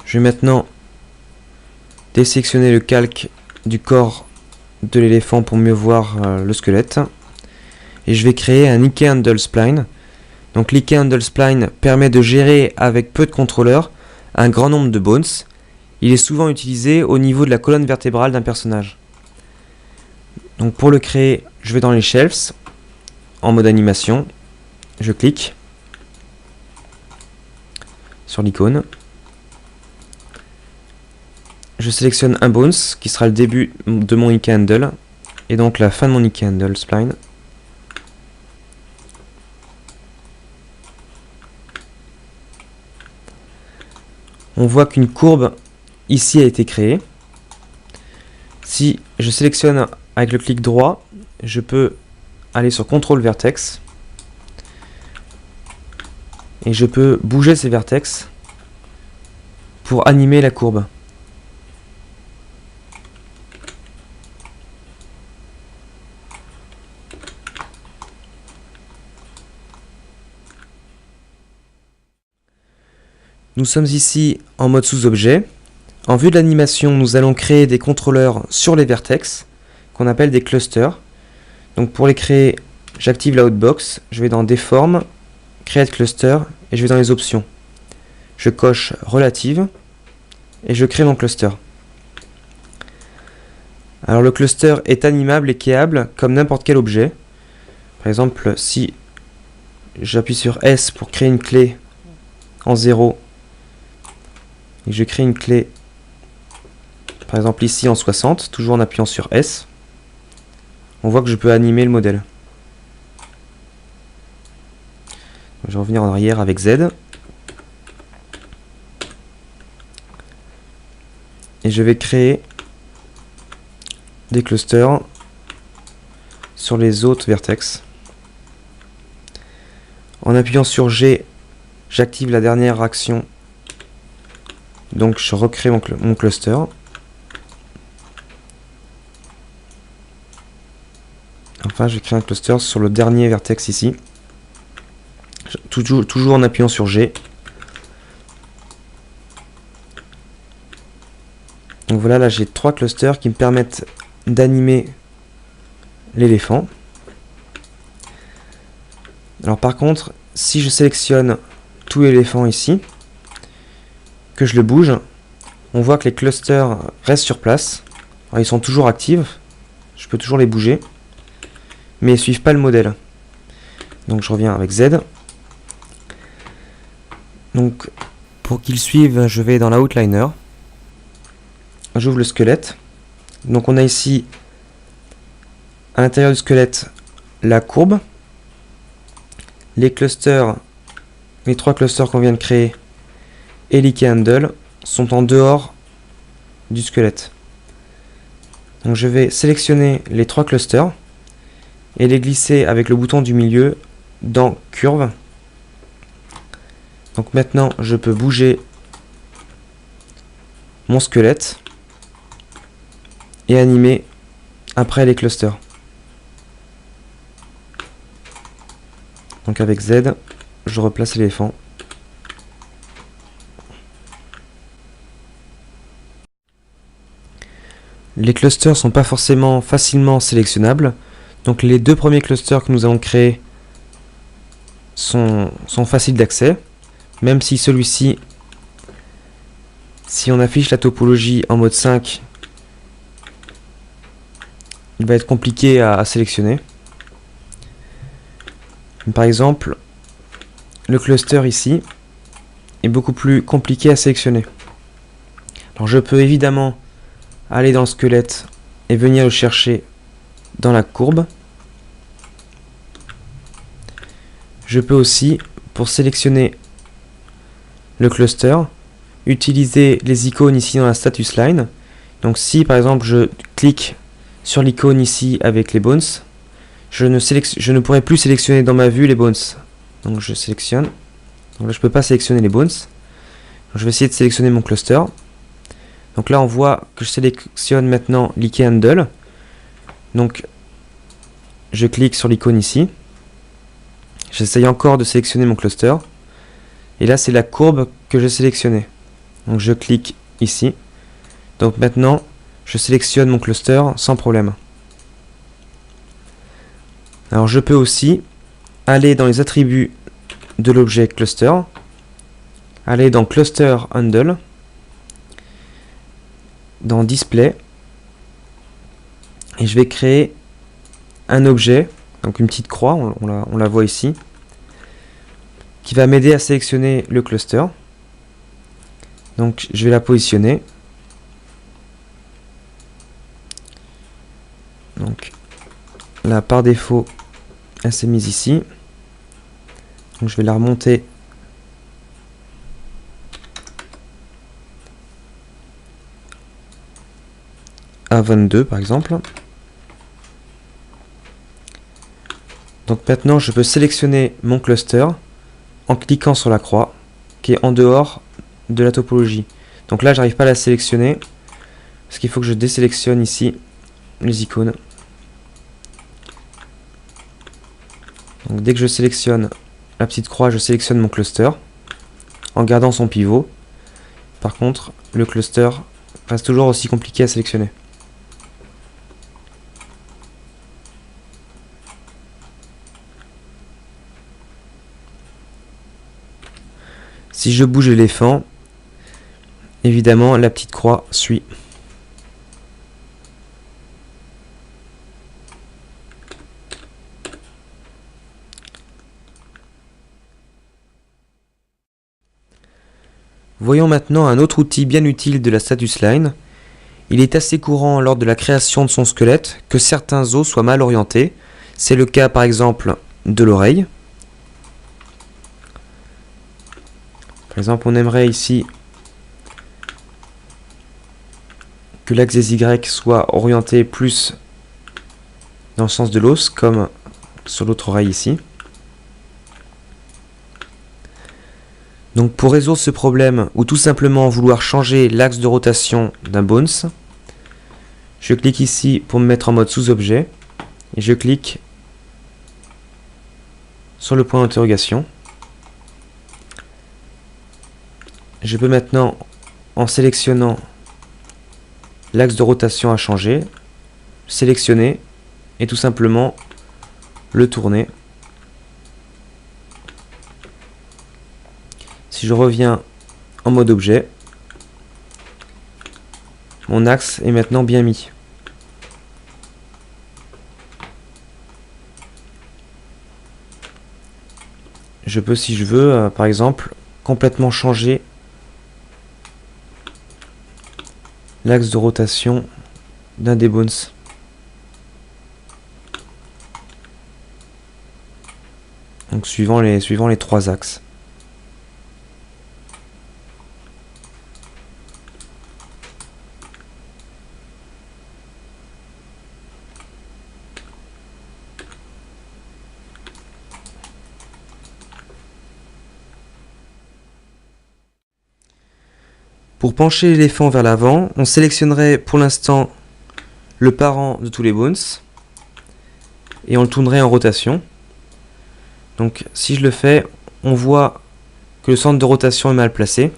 Je vais maintenant désélectionner le calque du corps de l'éléphant pour mieux voir le squelette. Et je vais créer un Ike Handle Spline. Donc l'Ike Handle Spline permet de gérer avec peu de contrôleurs un grand nombre de bones. Il est souvent utilisé au niveau de la colonne vertébrale d'un personnage. Donc pour le créer, je vais dans les Shelves, en mode animation, je clique sur l'icône. Je sélectionne un bones qui sera le début de mon Ike Handle et donc la fin de mon Ike Handle Spline. On voit qu'une courbe ici a été créée. Si je sélectionne avec le clic droit, je peux aller sur Contrôle Vertex et je peux bouger ces vertex pour animer la courbe. Nous sommes ici en mode sous-objet. En vue de l'animation, nous allons créer des contrôleurs sur les vertex qu'on appelle des clusters. Donc pour les créer, j'active la Outbox, je vais dans Deform, Create Cluster et je vais dans les options. Je coche Relative et je crée mon cluster. Alors le cluster est animable et quéable comme n'importe quel objet. Par exemple, si j'appuie sur S pour créer une clé en 0 et je crée une clé par exemple ici en 60, toujours en appuyant sur S, on voit que je peux animer le modèle. Je vais revenir en arrière avec Z. Et je vais créer des clusters sur les autres vertex. En appuyant sur G, j'active la dernière action. Donc je recrée mon cluster. Enfin, je vais créer un cluster sur le dernier vertex ici. Toujours en appuyant sur G. Donc voilà, là j'ai 3 clusters qui me permettent d'animer l'éléphant. Alors par contre, si je sélectionne tout l'éléphant ici, que je le bouge, on voit que les clusters restent sur place. Alors, ils sont toujours actifs, je peux toujours les bouger, mais ils ne suivent pas le modèle. Donc je reviens avec Z. Donc pour qu'ils suivent, je vais dans la Outliner. J'ouvre le squelette. Donc on a ici à l'intérieur du squelette la courbe, les clusters, les 3 clusters qu'on vient de créer et l'Ike Handle sont en dehors du squelette. Donc je vais sélectionner les 3 clusters et les glisser avec le bouton du milieu dans Curve. Donc maintenant je peux bouger mon squelette et animer après les clusters. Donc avec Z, je replace l'éléphant. Les clusters sont pas forcément facilement sélectionnables. Donc les deux premiers clusters que nous avons créés sont faciles d'accès. Même si celui-ci, si on affiche la topologie en mode 5, il va être compliqué à sélectionner. Par exemple, le cluster ici est beaucoup plus compliqué à sélectionner. Alors je peux évidemment aller dans le squelette et venir le chercher dans la courbe. Je peux aussi, pour sélectionner le cluster, utiliser les icônes ici dans la status line. Donc si par exemple je clique sur l'icône ici avec les bones, je ne pourrai plus sélectionner dans ma vue les bones. Donc je sélectionne. Donc là je ne peux pas sélectionner les bones. Donc, je vais essayer de sélectionner mon cluster. Donc là on voit que je sélectionne maintenant l'icône handle. Donc je clique sur l'icône ici. J'essaye encore de sélectionner mon cluster. Et là c'est la courbe que j'ai sélectionnée. Donc je clique ici. Donc maintenant je sélectionne mon cluster sans problème. Alors je peux aussi aller dans les attributs de l'objet cluster, aller dans cluster handle, dans display, et je vais créer un objet, donc une petite croix, on la voit ici, qui va m'aider à sélectionner le cluster. Donc je vais la positionner. Donc là par défaut elle s'est mise ici. Donc je vais la remonter à 22 par exemple. Donc maintenant je peux sélectionner mon cluster en cliquant sur la croix qui est en dehors de la topologie. Donc là j'arrive pas à la sélectionner parce qu'il faut que je désélectionne ici les icônes. Donc dès que je sélectionne la petite croix, je sélectionne mon cluster en gardant son pivot. Par contre, le cluster reste toujours aussi compliqué à sélectionner. Si je bouge l'éléphant, évidemment la petite croix suit. Voyons maintenant un autre outil bien utile de la status line. Il est assez courant lors de la création de son squelette que certains os soient mal orientés. C'est le cas par exemple de l'oreille. Par exemple, on aimerait ici que l'axe des Y soit orienté plus dans le sens de l'os, comme sur l'autre oreille ici. Donc pour résoudre ce problème, ou tout simplement vouloir changer l'axe de rotation d'un bones, je clique ici pour me mettre en mode sous-objet, et je clique sur le point d'interrogation. Je peux maintenant, en sélectionnant l'axe de rotation à changer, sélectionner et tout simplement le tourner. Si je reviens en mode objet, mon axe est maintenant bien mis. Je peux, si je veux, par exemple, complètement changer l'axe de rotation d'un des bones. Donc suivant les trois axes. Pour pencher l'éléphant vers l'avant, on sélectionnerait pour l'instant le parent de tous les bones et on le tournerait en rotation. Donc si je le fais, on voit que le centre de rotation est mal placé.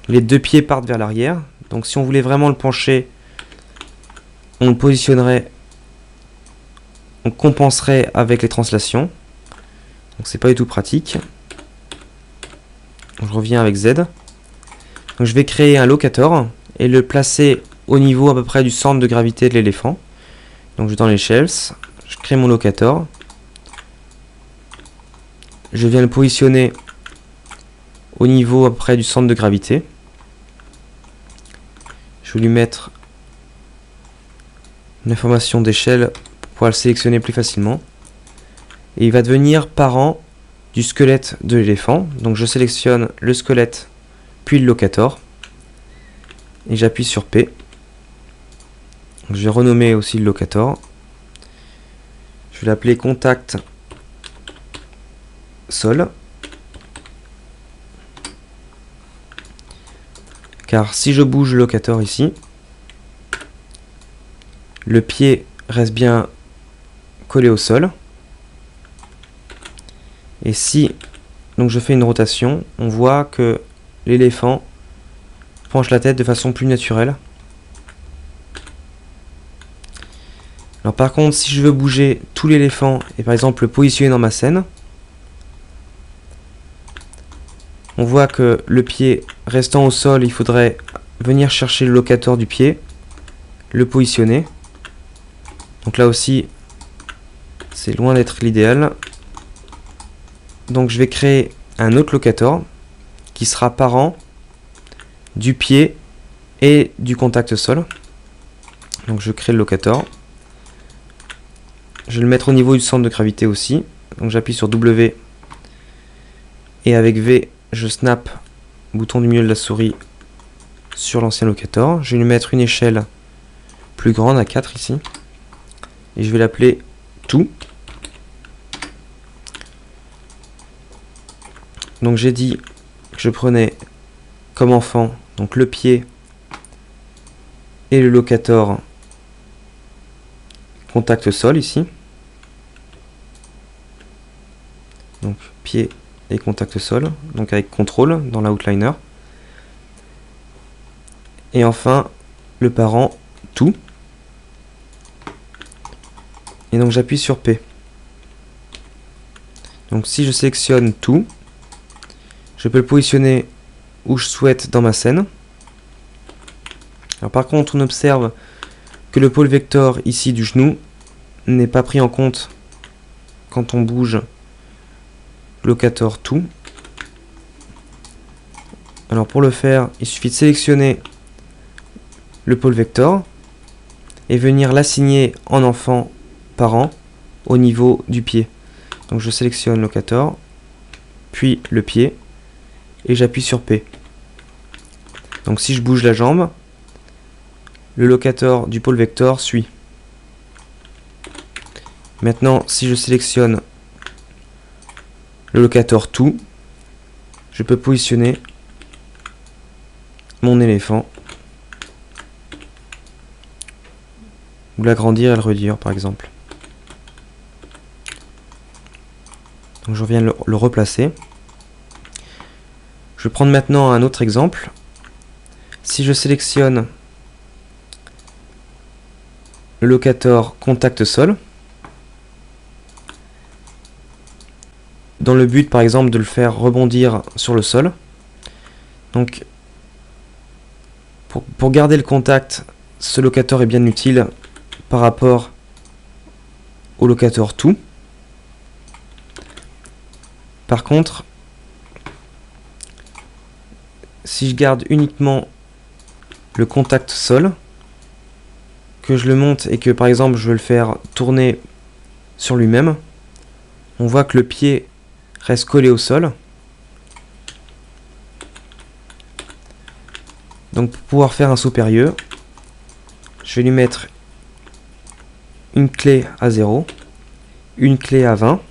Les deux pieds partent vers l'arrière. Donc si on voulait vraiment le pencher, on le positionnerait, on compenserait avec les translations. Donc c'est pas du tout pratique. Donc, je reviens avec Z. Donc je vais créer un locator et le placer au niveau à peu près du centre de gravité de l'éléphant. Donc je vais dans les shells, je crée mon locator. Je viens le positionner au niveau à peu près du centre de gravité. Je vais lui mettre une information d'échelle pour pouvoir le sélectionner plus facilement. Et il va devenir parent du squelette de l'éléphant. Donc je sélectionne le squelette puis le locator. Et j'appuie sur P. Donc je vais renommer aussi le locator. Je vais l'appeler contact sol. Car si je bouge le locator ici, le pied reste bien collé au sol. Et si donc je fais une rotation, on voit que l'éléphant penche la tête de façon plus naturelle. Alors par contre, si je veux bouger tout l'éléphant et par exemple le positionner dans ma scène, on voit que le pied restant au sol, il faudrait venir chercher le locator du pied, le positionner. Donc là aussi, c'est loin d'être l'idéal. Donc je vais créer un autre locator qui sera parent du pied et du contact sol. Donc je crée le locator. Je vais le mettre au niveau du centre de gravité aussi. Donc j'appuie sur W et avec V, je snap bouton du milieu de la souris sur l'ancien locator. Je vais lui mettre une échelle plus grande à 4 ici. Et je vais l'appeler tout. Donc j'ai dit que je prenais comme enfant donc le pied et le locator contact sol ici. Donc pied et contact sol, donc avec contrôle dans l'outliner. Et enfin le parent tout. Et donc j'appuie sur P. Donc si je sélectionne tout, je peux le positionner où je souhaite dans ma scène. Alors par contre, on observe que le pôle vecteur ici du genou n'est pas pris en compte quand on bouge locator tout. Alors pour le faire, il suffit de sélectionner le pôle vecteur et venir l'assigner en enfant parent au niveau du pied. Donc je sélectionne locator, puis le pied, et j'appuie sur P. Donc si je bouge la jambe, le locator du pôle vecteur suit. Maintenant, si je sélectionne le locator tout, je peux positionner mon éléphant, ou l'agrandir et le réduire par exemple. Donc je reviens le replacer. Je vais prendre maintenant un autre exemple. Si je sélectionne le locator contact sol, dans le but par exemple de le faire rebondir sur le sol. Donc pour garder le contact, ce locator est bien utile par rapport au locator tout. Par contre, si je garde uniquement le contact sol, que je le monte et que par exemple je veux le faire tourner sur lui-même, on voit que le pied reste collé au sol. Donc pour pouvoir faire un saut périlleux, je vais lui mettre une clé à 0, une clé à 20,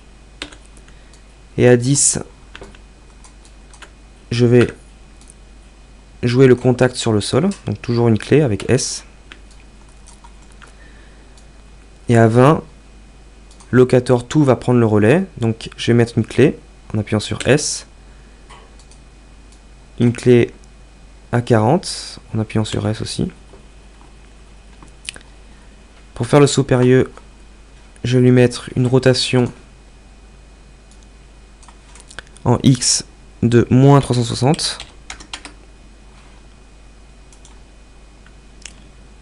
et à 10, je vais jouer le contact sur le sol, donc toujours une clé avec S. Et à 20, locator tout va prendre le relais, donc je vais mettre une clé en appuyant sur S. Une clé A40 en appuyant sur S aussi. Pour faire le saut périlleux, je vais lui mettre une rotation en X de moins 360.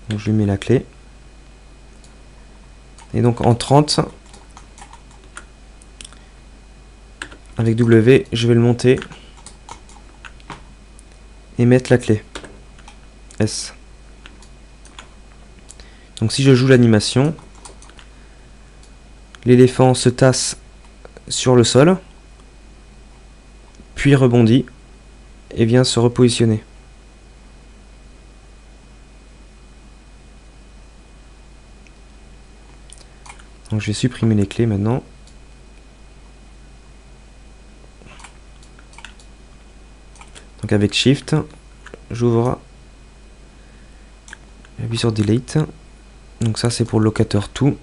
Donc je lui mets la clé. Et donc en 30, avec W, je vais le monter et mettre la clé S. Donc si je joue l'animation, l'éléphant se tasse sur le sol, puis rebondit et vient se repositionner. Donc je vais supprimer les clés maintenant. Donc avec Shift, j'ouvre, j'appuie sur Delete. Donc ça c'est pour le locateur tout.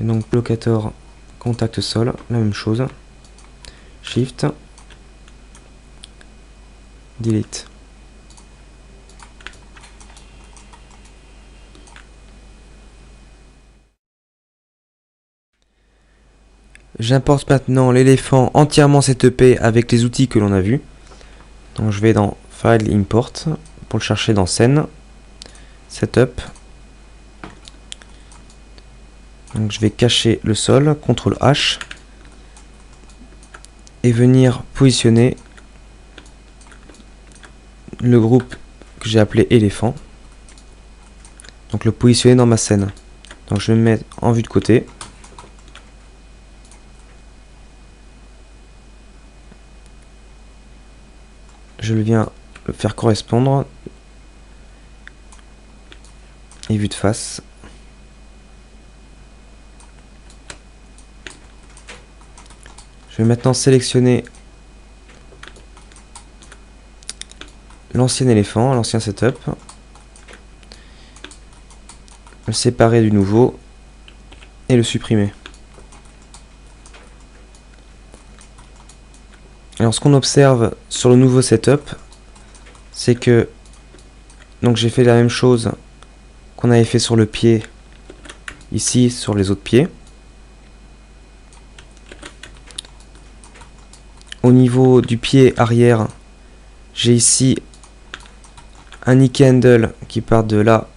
Et donc locateur contact sol, la même chose. Shift, Delete. J'importe maintenant l'éléphant entièrement setupé avec les outils que l'on a vus. Donc je vais dans File Import pour le chercher dans Scène, Setup. Donc je vais cacher le sol, CTRL H, et venir positionner le groupe que j'ai appelé éléphant. Donc le positionner dans ma scène. Donc je vais me mettre en vue de côté. Je viens le faire correspondre. Et vue de face. Je vais maintenant sélectionner l'ancien éléphant, l'ancien setup. Le séparer du nouveau et le supprimer. Alors ce qu'on observe sur le nouveau setup, c'est que donc j'ai fait la même chose qu'on avait fait sur le pied ici sur les autres pieds. Au niveau du pied arrière, j'ai ici un Nicky Handle qui part de là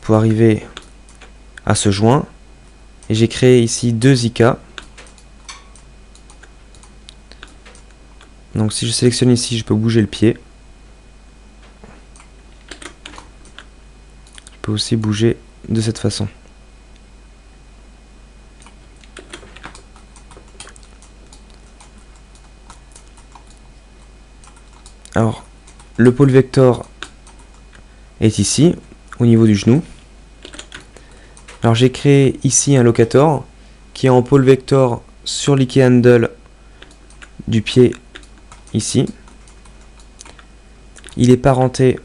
pour arriver à ce joint. Et j'ai créé ici deux IK. Donc si je sélectionne ici, je peux bouger le pied. Je peux aussi bouger de cette façon. Alors, le pôle vector est ici, au niveau du genou. Alors j'ai créé ici un locator qui est en pôle vector sur l'Icky Handle du pied ici. Il est parenté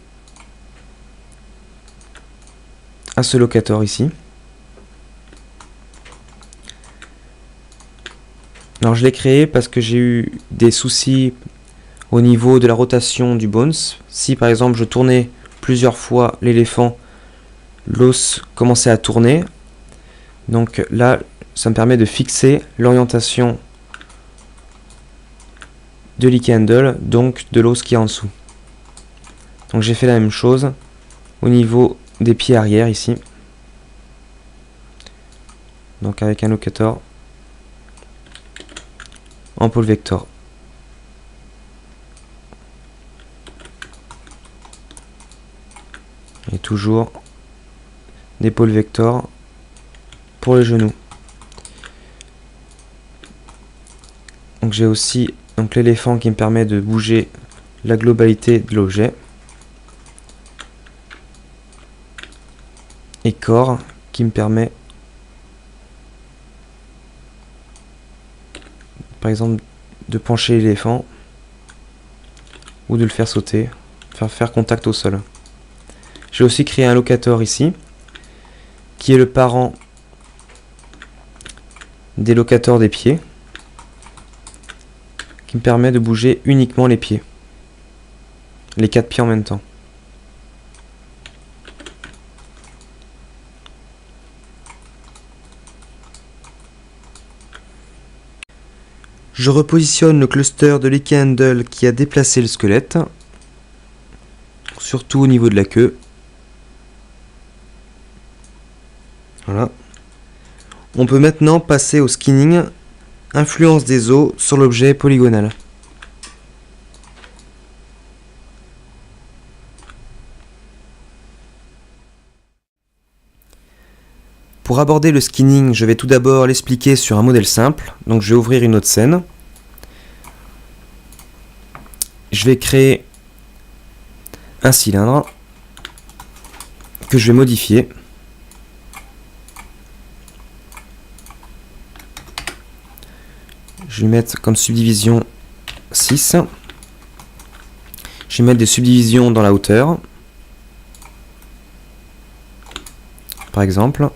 à ce locator ici. Alors je l'ai créé parce que j'ai eu des soucis au niveau de la rotation du bones. Si par exemple je tournais plusieurs fois l'éléphant, l'os commençait à tourner. Donc là, ça me permet de fixer l'orientation de l'Icky Handle, donc de l'os qui est en dessous. Donc j'ai fait la même chose au niveau des pieds arrière ici. Donc avec un locator en pôle vector. Et toujours des pôles vectors pour les genoux. Donc j'ai aussi l'éléphant qui me permet de bouger la globalité de l'objet. Et corps qui me permet par exemple de pencher l'éléphant ou de le faire sauter, faire contact au sol. J'ai aussi créé un locator ici qui est le parent des locators des pieds. qui me permet de bouger uniquement les pieds. Les 4 pieds en même temps. Je repositionne le cluster de l'Ike Handle qui a déplacé le squelette, surtout au niveau de la queue. Voilà. On peut maintenant passer au skinning, influence des os sur l'objet polygonal. Pour aborder le skinning, je vais tout d'abord l'expliquer sur un modèle simple. Donc je vais ouvrir une autre scène. Je vais créer un cylindre que je vais modifier. Je vais mettre comme subdivision 6. Je vais mettre des subdivisions dans la hauteur. Par exemple.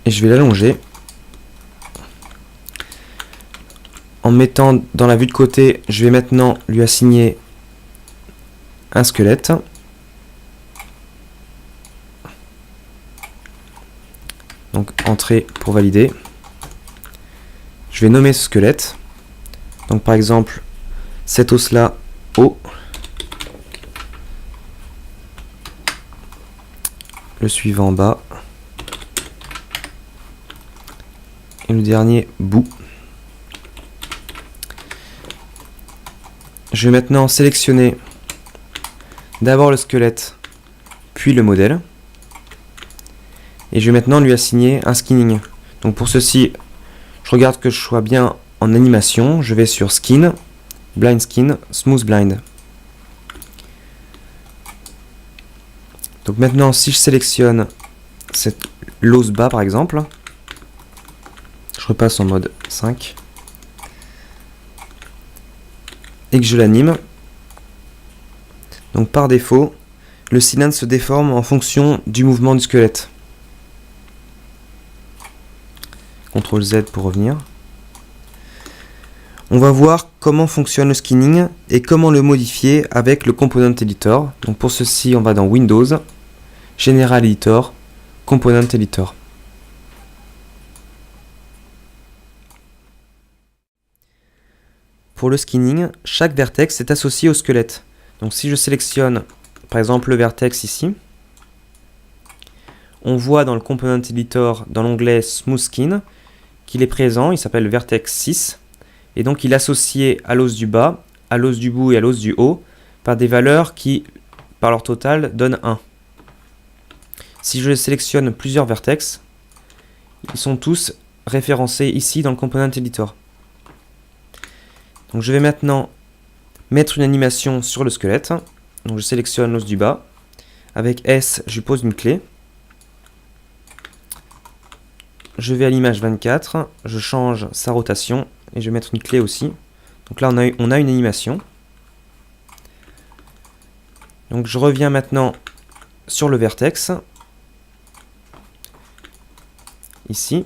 Et je vais l'allonger. En mettant dans la vue de côté, je vais maintenant lui assigner un squelette. Donc entrée pour valider. Je vais nommer ce squelette. Donc par exemple, cet os là, O. Le suivant bas. Et le dernier bout. Je vais maintenant sélectionner d'abord le squelette, puis le modèle. Et je vais maintenant lui assigner un skinning. Donc pour ceci, je regarde que je sois bien en animation. Je vais sur Skin, Blind Skin, Smooth Blind. Donc maintenant, si je sélectionne l'os bas par exemple, je repasse en mode 5 et que je l'anime, donc par défaut, le cylindre se déforme en fonction du mouvement du squelette. CTRL Z pour revenir. On va voir comment fonctionne le skinning et comment le modifier avec le Component Editor. Donc pour ceci, on va dans Windows, General Editor, Component Editor. Pour le skinning, chaque vertex est associé au squelette. Donc si je sélectionne par exemple le vertex ici, on voit dans le Component Editor, dans l'onglet Smooth Skin, qu'il est présent, il s'appelle vertex 6, et donc il est associé à l'os du bas, à l'os du bout et à l'os du haut, par des valeurs qui, par leur total, donnent 1. Si je sélectionne plusieurs vertex, ils sont tous référencés ici dans le Component Editor. Donc je vais maintenant mettre une animation sur le squelette. Donc je sélectionne l'os du bas. Avec S, je pose une clé. Je vais à l'image 24, je change sa rotation et je vais mettre une clé aussi. Donc là on a une animation. Donc je reviens maintenant sur le vertex. Ici.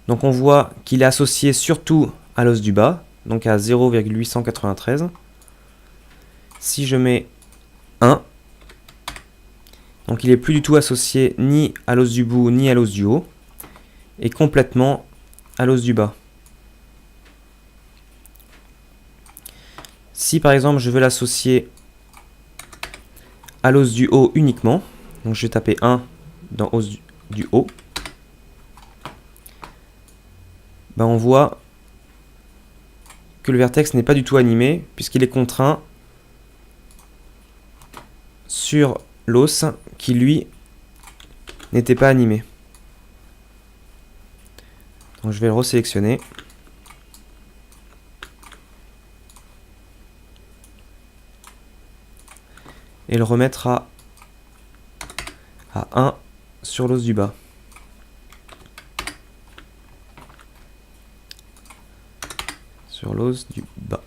Donc on voit qu'il est associé surtout à l'os du bas, donc à 0,893. Si je mets 1, donc il n'est plus du tout associé ni à l'os du bout ni à l'os du haut, et complètement à l'os du bas. Si par exemple je veux l'associer à l'os du haut uniquement, donc je vais taper 1 dans os du haut, ben on voit que le vertex n'est pas du tout animé puisqu'il est contraint sur l'os qui lui n'était pas animé. Donc je vais le resélectionner. Et le remettre à 1 sur l'os du bas. Sur l'os du bas.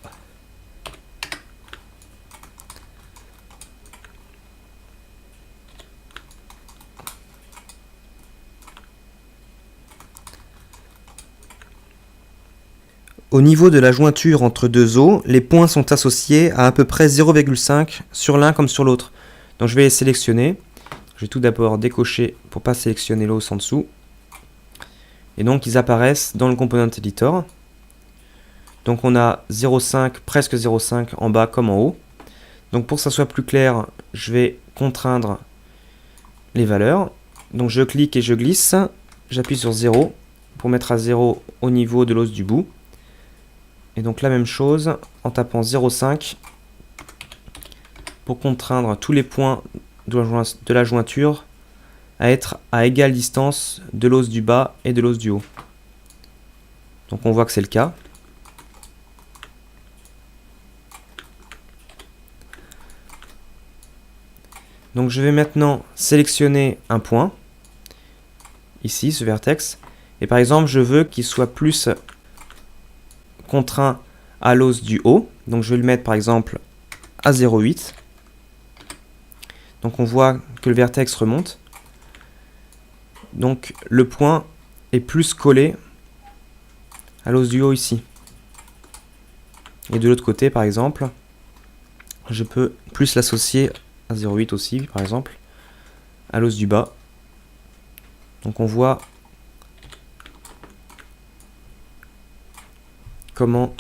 Au niveau de la jointure entre deux os, les points sont associés à peu près 0,5 sur l'un comme sur l'autre. Donc je vais les sélectionner. Je vais tout d'abord décocher pour ne pas sélectionner l'os en dessous. Et donc ils apparaissent dans le Component Editor. Donc on a 0,5, presque 0,5 en bas comme en haut. Donc pour que ça soit plus clair, je vais contraindre les valeurs. Donc je clique et je glisse. J'appuie sur 0 pour mettre à 0 au niveau de l'os du bout. Et donc la même chose en tapant 0,5 pour contraindre tous les points de la jointure à être à égale distance de l'os du bas et de l'os du haut. Donc on voit que c'est le cas. Donc je vais maintenant sélectionner un point, ici ce vertex, et par exemple je veux qu'il soit plus contraint à l'os du haut, donc je vais le mettre par exemple à 0,8. Donc on voit que le vertex remonte. Donc le point est plus collé à l'os du haut ici. Et de l'autre côté par exemple, je peux plus l'associer à 0,8 aussi par exemple, à l'os du bas. Donc on voit comment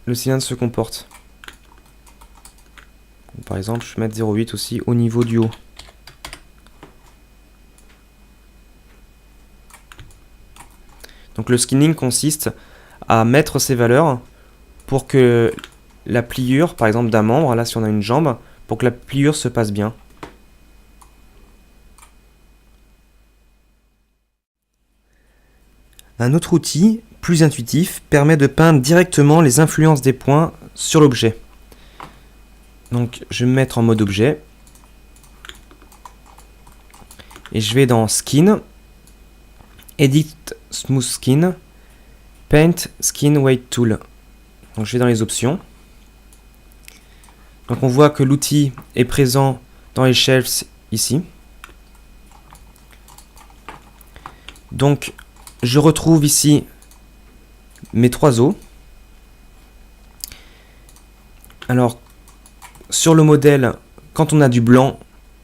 le cylindre se comporte. Donc, par exemple, je vais mettre 0,8 aussi au niveau du haut. Donc le skinning consiste à mettre ces valeurs pour que la pliure, par exemple d'un membre, là si on a une jambe, pour que la pliure se passe bien. Un autre outil, plus intuitif, permet de peindre directement les influences des points sur l'objet. Donc je vais me mettre en mode objet. Et je vais dans Skin, Edit Smooth Skin, Paint Skin Weight Tool. Donc je vais dans les options. Donc on voit que l'outil est présent dans les shelves ici. Donc je retrouve ici mes trois os. Alors sur le modèle, quand on a du blanc,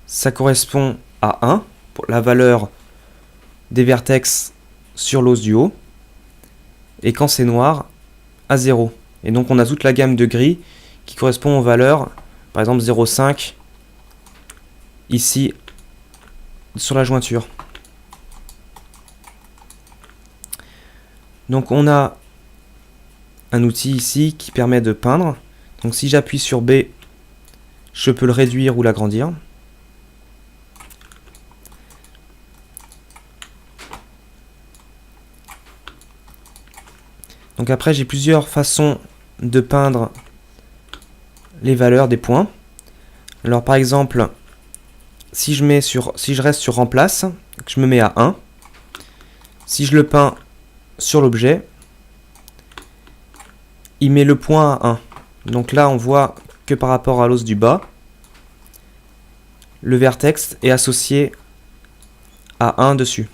ça correspond à 1 pour la valeur des vertex sur l'os du haut. Et quand c'est noir, à 0. Et donc on a toute la gamme de gris qui correspond aux valeurs, par exemple 0,5 ici sur la jointure. Donc on a un outil ici qui permet de peindre. Donc si j'appuie sur B, je peux le réduire ou l'agrandir. Donc après j'ai plusieurs façons de peindre les valeurs des points. Alors par exemple, si je reste sur remplace, je me mets à 1. Si je le peins sur l'objet, il met le point à 1. Donc là on voit que par rapport à l'os du bas, le vertex est associé à 1 dessus.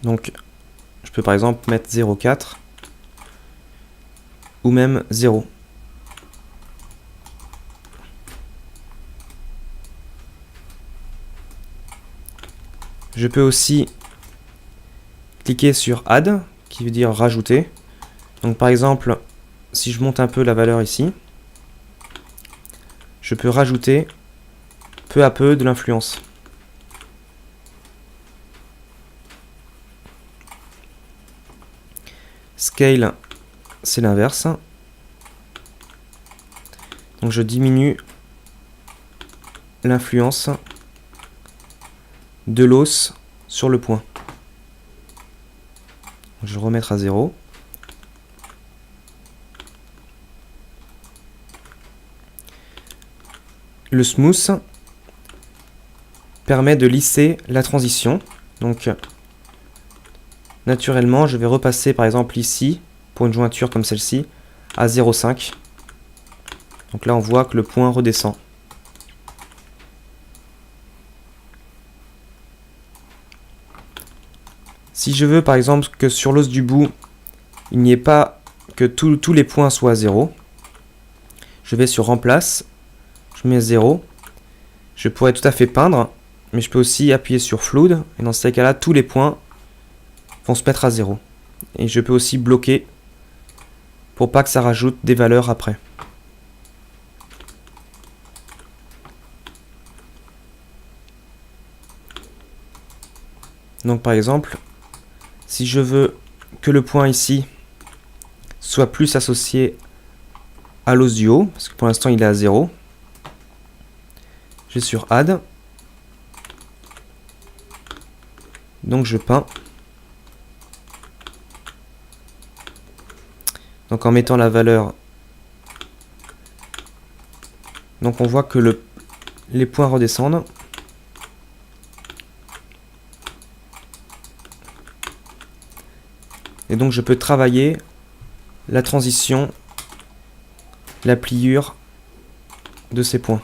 Donc je peux par exemple mettre 0,4 ou même 0. Je peux aussi cliquer sur Add, qui veut dire rajouter. Donc par exemple, si je monte un peu la valeur ici, je peux rajouter peu à peu de l'influence. Scale, c'est l'inverse. Donc je diminue l'influence de l'os sur le point. Je vais remettre à 0. Le smooth permet de lisser la transition. Donc naturellement, je vais repasser par exemple ici, pour une jointure comme celle-ci, à 0,5. Donc là, on voit que le point redescend. Si je veux par exemple que sur l'os du bout, il n'y ait pas que tous les points soient à 0, je vais sur remplace, je mets 0. Je pourrais tout à fait peindre, mais je peux aussi appuyer sur flood, et dans ces cas-là, tous les points vont se mettre à 0. Et je peux aussi bloquer pour pas que ça rajoute des valeurs après. Donc par exemple, si je veux que le point ici soit plus associé à l'os du haut, parce que pour l'instant il est à 0, je vais sur Add, donc je peins. Donc en mettant la valeur, donc on voit que les points redescendent. Et donc je peux travailler la transition, la pliure de ces points.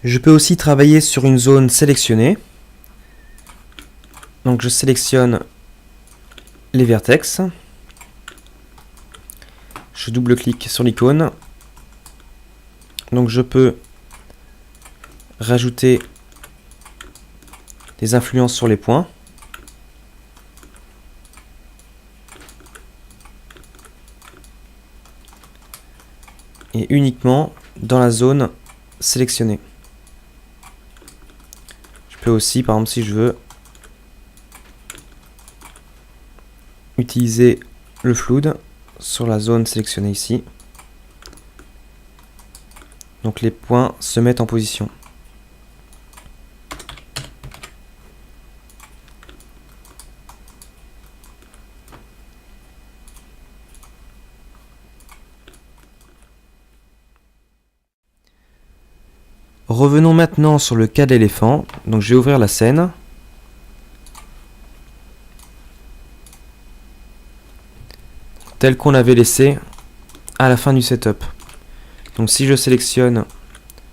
Je peux aussi travailler sur une zone sélectionnée. Donc je sélectionne les vertex. Je double-clique sur l'icône. Donc je peux rajouter des influences sur les points. Et uniquement dans la zone sélectionnée. Je peux aussi, par exemple, si je veux, utiliser le flood sur la zone sélectionnée ici. Donc les points se mettent en position. Revenons maintenant sur le cas d'éléphant. Donc je vais ouvrir la scène. Tel qu'on l'avait laissé à la fin du setup. Donc si je sélectionne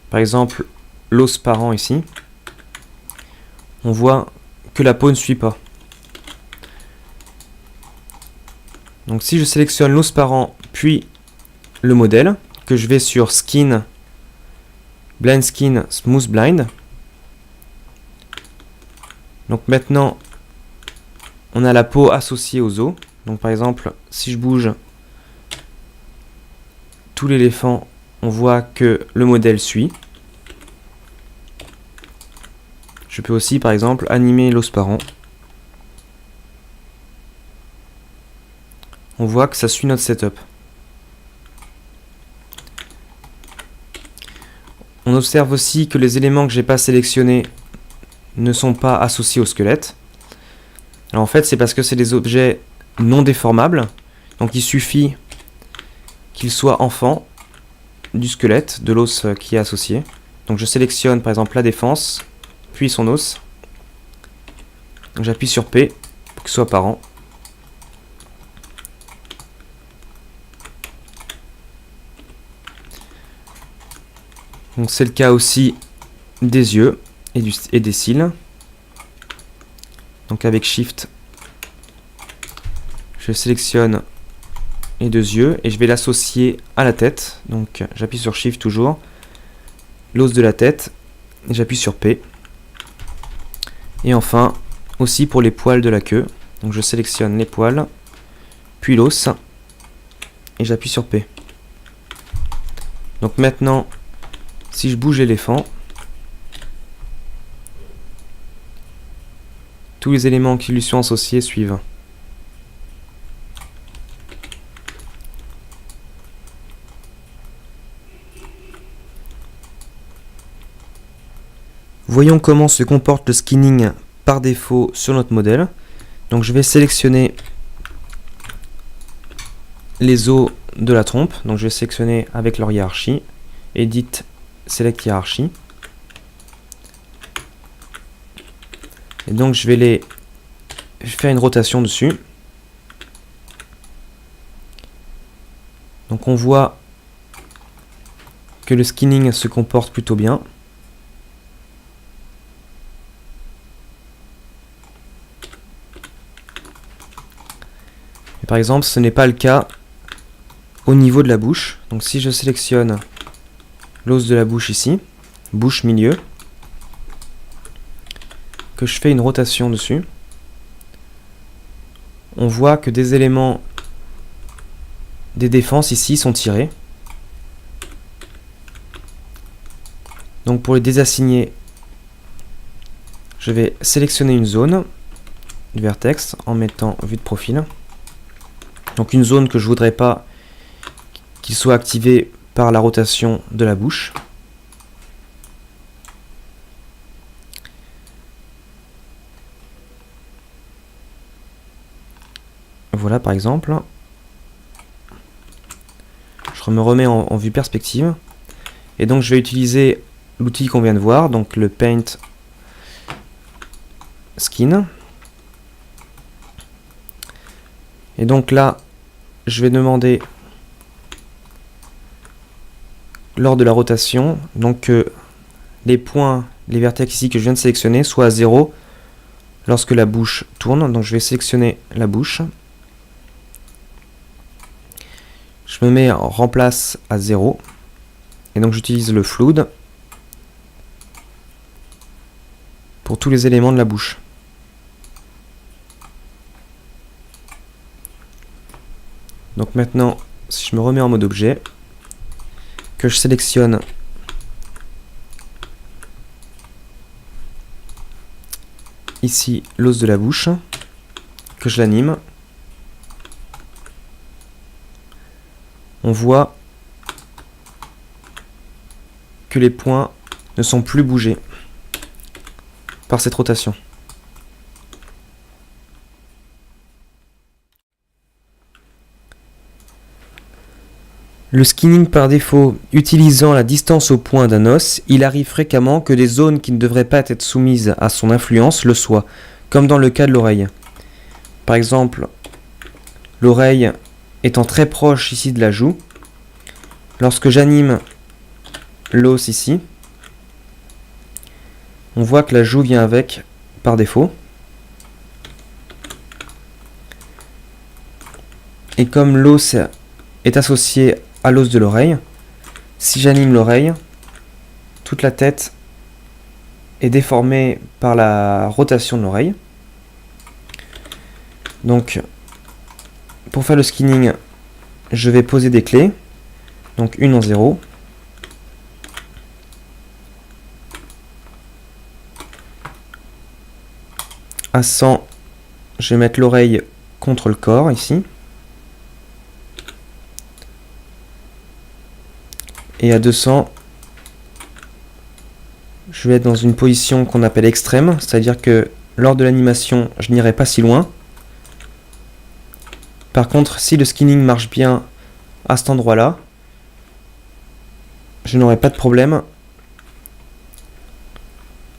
par exemple l'os parent ici, on voit que la peau ne suit pas. Donc si je sélectionne l'os parent puis le modèle, que je vais sur Skin, Blend Skin, Smooth Blind. Donc maintenant on a la peau associée aux os. Donc par exemple, si je bouge tout l'éléphant, on voit que le modèle suit. Je peux aussi par exemple animer l'os parent. On voit que ça suit notre setup. On observe aussi que les éléments que j'ai pas sélectionnés ne sont pas associés au squelette. Alors en fait, c'est parce que c'est des objets non déformables, donc il suffit qu'il soit enfant du squelette, de l'os qui est associé. Donc je sélectionne par exemple la défense, puis son os. J'appuie sur P pour que ce soit parent. Donc c'est le cas aussi des yeux et des cils. Donc avec Shift, je sélectionne les deux yeux et je vais l'associer à la tête. Donc j'appuie sur Shift toujours, l'os de la tête, et j'appuie sur P. Et enfin, aussi pour les poils de la queue, donc je sélectionne les poils, puis l'os, et j'appuie sur P. Donc maintenant, si je bouge l'éléphant, tous les éléments qui lui sont associés suivent. Voyons comment se comporte le skinning par défaut sur notre modèle. Donc je vais sélectionner les os de la trompe. Donc je vais sélectionner avec leur hiérarchie. Edit, Select hiérarchie. Et donc je vais les faire une rotation dessus. Donc on voit que le skinning se comporte plutôt bien. Et par exemple, ce n'est pas le cas au niveau de la bouche. Donc si je sélectionne l'os de la bouche ici, bouche milieu, que je fais une rotation dessus, on voit que des éléments des défenses ici sont tirés. Donc pour les désassigner, je vais sélectionner une zone du vertex en mettant vue de profil. Donc une zone que je voudrais pas qu'il soit activé par la rotation de la bouche. Voilà par exemple. Je me remets en vue perspective. Et donc je vais utiliser l'outil qu'on vient de voir, donc le Paint Skin. Et donc là, je vais demander lors de la rotation, donc que les points, les vertex ici que je viens de sélectionner soient à 0 lorsque la bouche tourne. Donc je vais sélectionner la bouche. Je me mets en remplace à 0. Et donc j'utilise le flood pour tous les éléments de la bouche. Donc maintenant, si je me remets en mode objet, que je sélectionne ici l'os de la bouche, que je l'anime, on voit que les points ne sont plus bougés par cette rotation. Le skinning par défaut, utilisant la distance au point d'un os, il arrive fréquemment que des zones qui ne devraient pas être soumises à son influence le soient, comme dans le cas de l'oreille. Par exemple, l'oreille étant très proche ici de la joue, lorsque j'anime l'os ici, on voit que la joue vient avec par défaut. Et comme l'os est associé à l'os de l'oreille, si j'anime l'oreille, toute la tête est déformée par la rotation de l'oreille. Donc, pour faire le skinning, je vais poser des clés. Donc une en 0. À 100, je vais mettre l'oreille contre le corps ici. Et à 200, je vais être dans une position qu'on appelle extrême, c'est-à-dire que lors de l'animation, je n'irai pas si loin. Par contre, si le skinning marche bien à cet endroit-là, je n'aurai pas de problème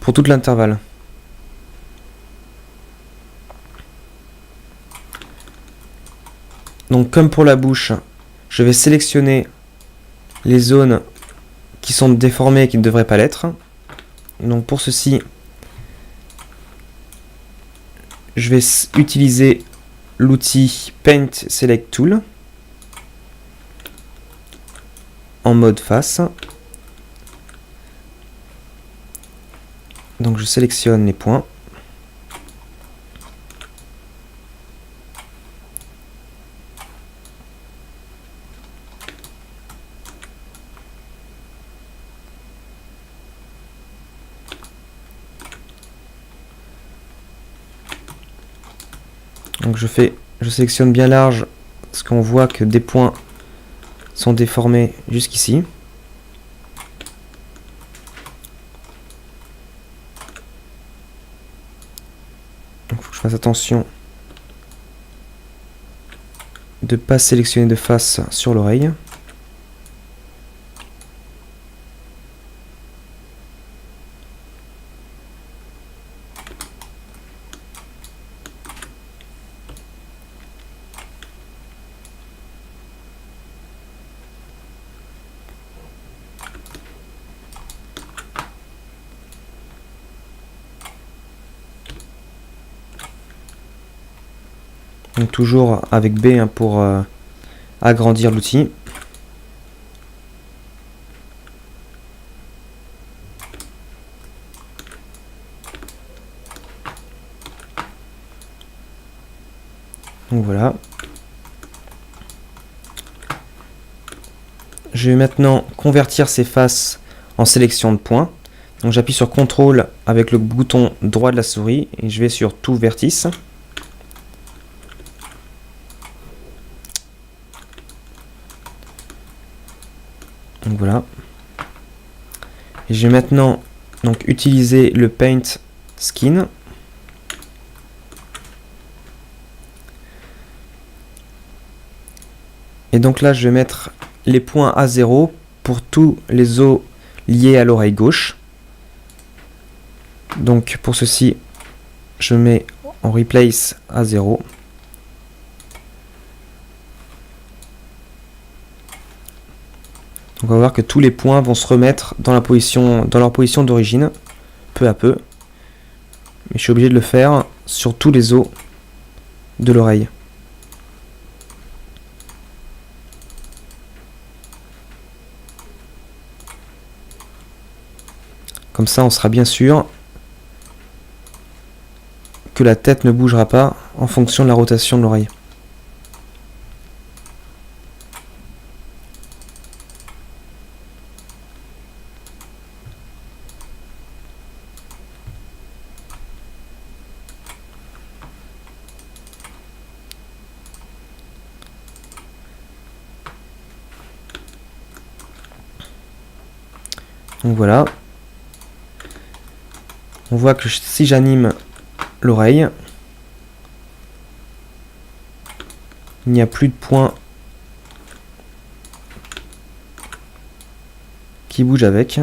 pour tout l'intervalle. Donc comme pour la bouche, je vais sélectionner les zones qui sont déformées et qui ne devraient pas l'être. Donc pour ceci, je vais utiliser l'outil Paint Select Tool en mode face. Donc je sélectionne les points. Donc je sélectionne bien large parce qu'on voit que des points sont déformés jusqu'ici. Donc il faut que je fasse attention de ne pas sélectionner de face sur l'oreille. Donc toujours avec B hein, pour agrandir l'outil. Donc voilà. Je vais maintenant convertir ces faces en sélection de points. Donc j'appuie sur CTRL avec le bouton droit de la souris et je vais sur tout vertice. Donc voilà. Et je vais maintenant donc utiliser le Paint Skin. Et donc là, je vais mettre les points à 0 pour tous les os liés à l'oreille gauche. Donc pour ceci, je mets en Replace à 0. Donc on va voir que tous les points vont se remettre dans leur position d'origine, peu à peu. Mais je suis obligé de le faire sur tous les os de l'oreille. Comme ça, on sera bien sûr que la tête ne bougera pas en fonction de la rotation de l'oreille. Donc voilà. On voit que si j'anime l'oreille, il n'y a plus de points qui bougent avec.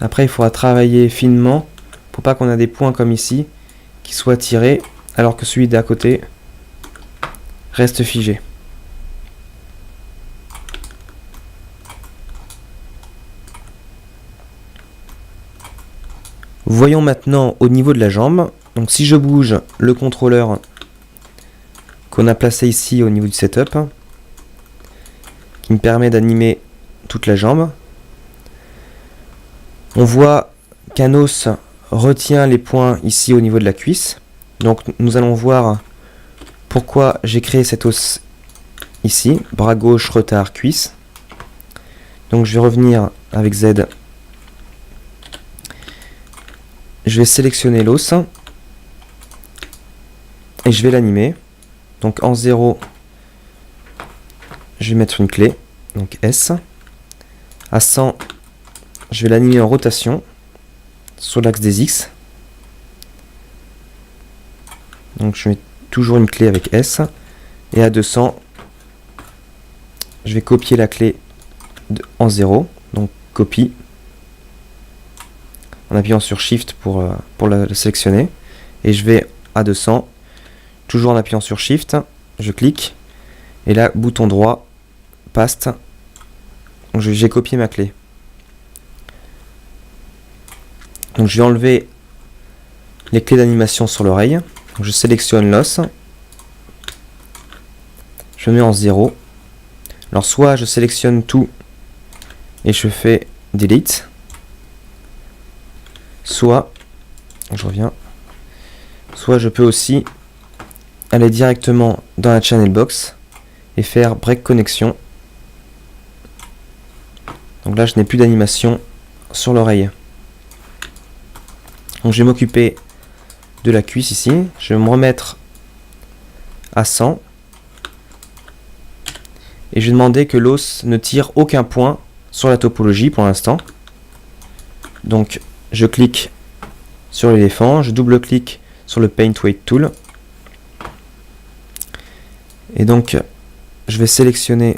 Après, il faudra travailler finement pour pas qu'on ait des points comme ici qui soient tirés alors que celui d'à côté reste figé. Voyons maintenant au niveau de la jambe. Donc si je bouge le contrôleur qu'on a placé ici au niveau du setup, qui me permet d'animer toute la jambe, on voit qu'un os retient les points ici au niveau de la cuisse. Donc nous allons voir pourquoi j'ai créé cet os ici, bras gauche, retard, cuisse. Donc je vais revenir avec Z. Je vais sélectionner l'os et je vais l'animer. Donc en 0, je vais mettre une clé, donc S. À 100, je vais l'animer en rotation sur l'axe des X. Donc je mets toujours une clé avec S. Et à 200, je vais copier la clé en 0, donc copie, en appuyant sur Shift pour la sélectionner. Et je vais à 200, toujours en appuyant sur Shift, je clique, et là, bouton droit, paste, donc j'ai copié ma clé. Donc je vais enlever les clés d'animation sur l'oreille, je sélectionne l'os, je mets en 0. Alors soit je sélectionne tout et je fais Delete, soit, je reviens, soit je peux aussi aller directement dans la channel box et faire Break Connection. Donc là je n'ai plus d'animation sur l'oreille. Donc je vais m'occuper de la cuisse ici, je vais me remettre à 100 et je vais demander que l'os ne tire aucun point sur la topologie pour l'instant. Donc je clique sur l'éléphant, je double-clique sur le Paint Weight Tool et donc je vais sélectionner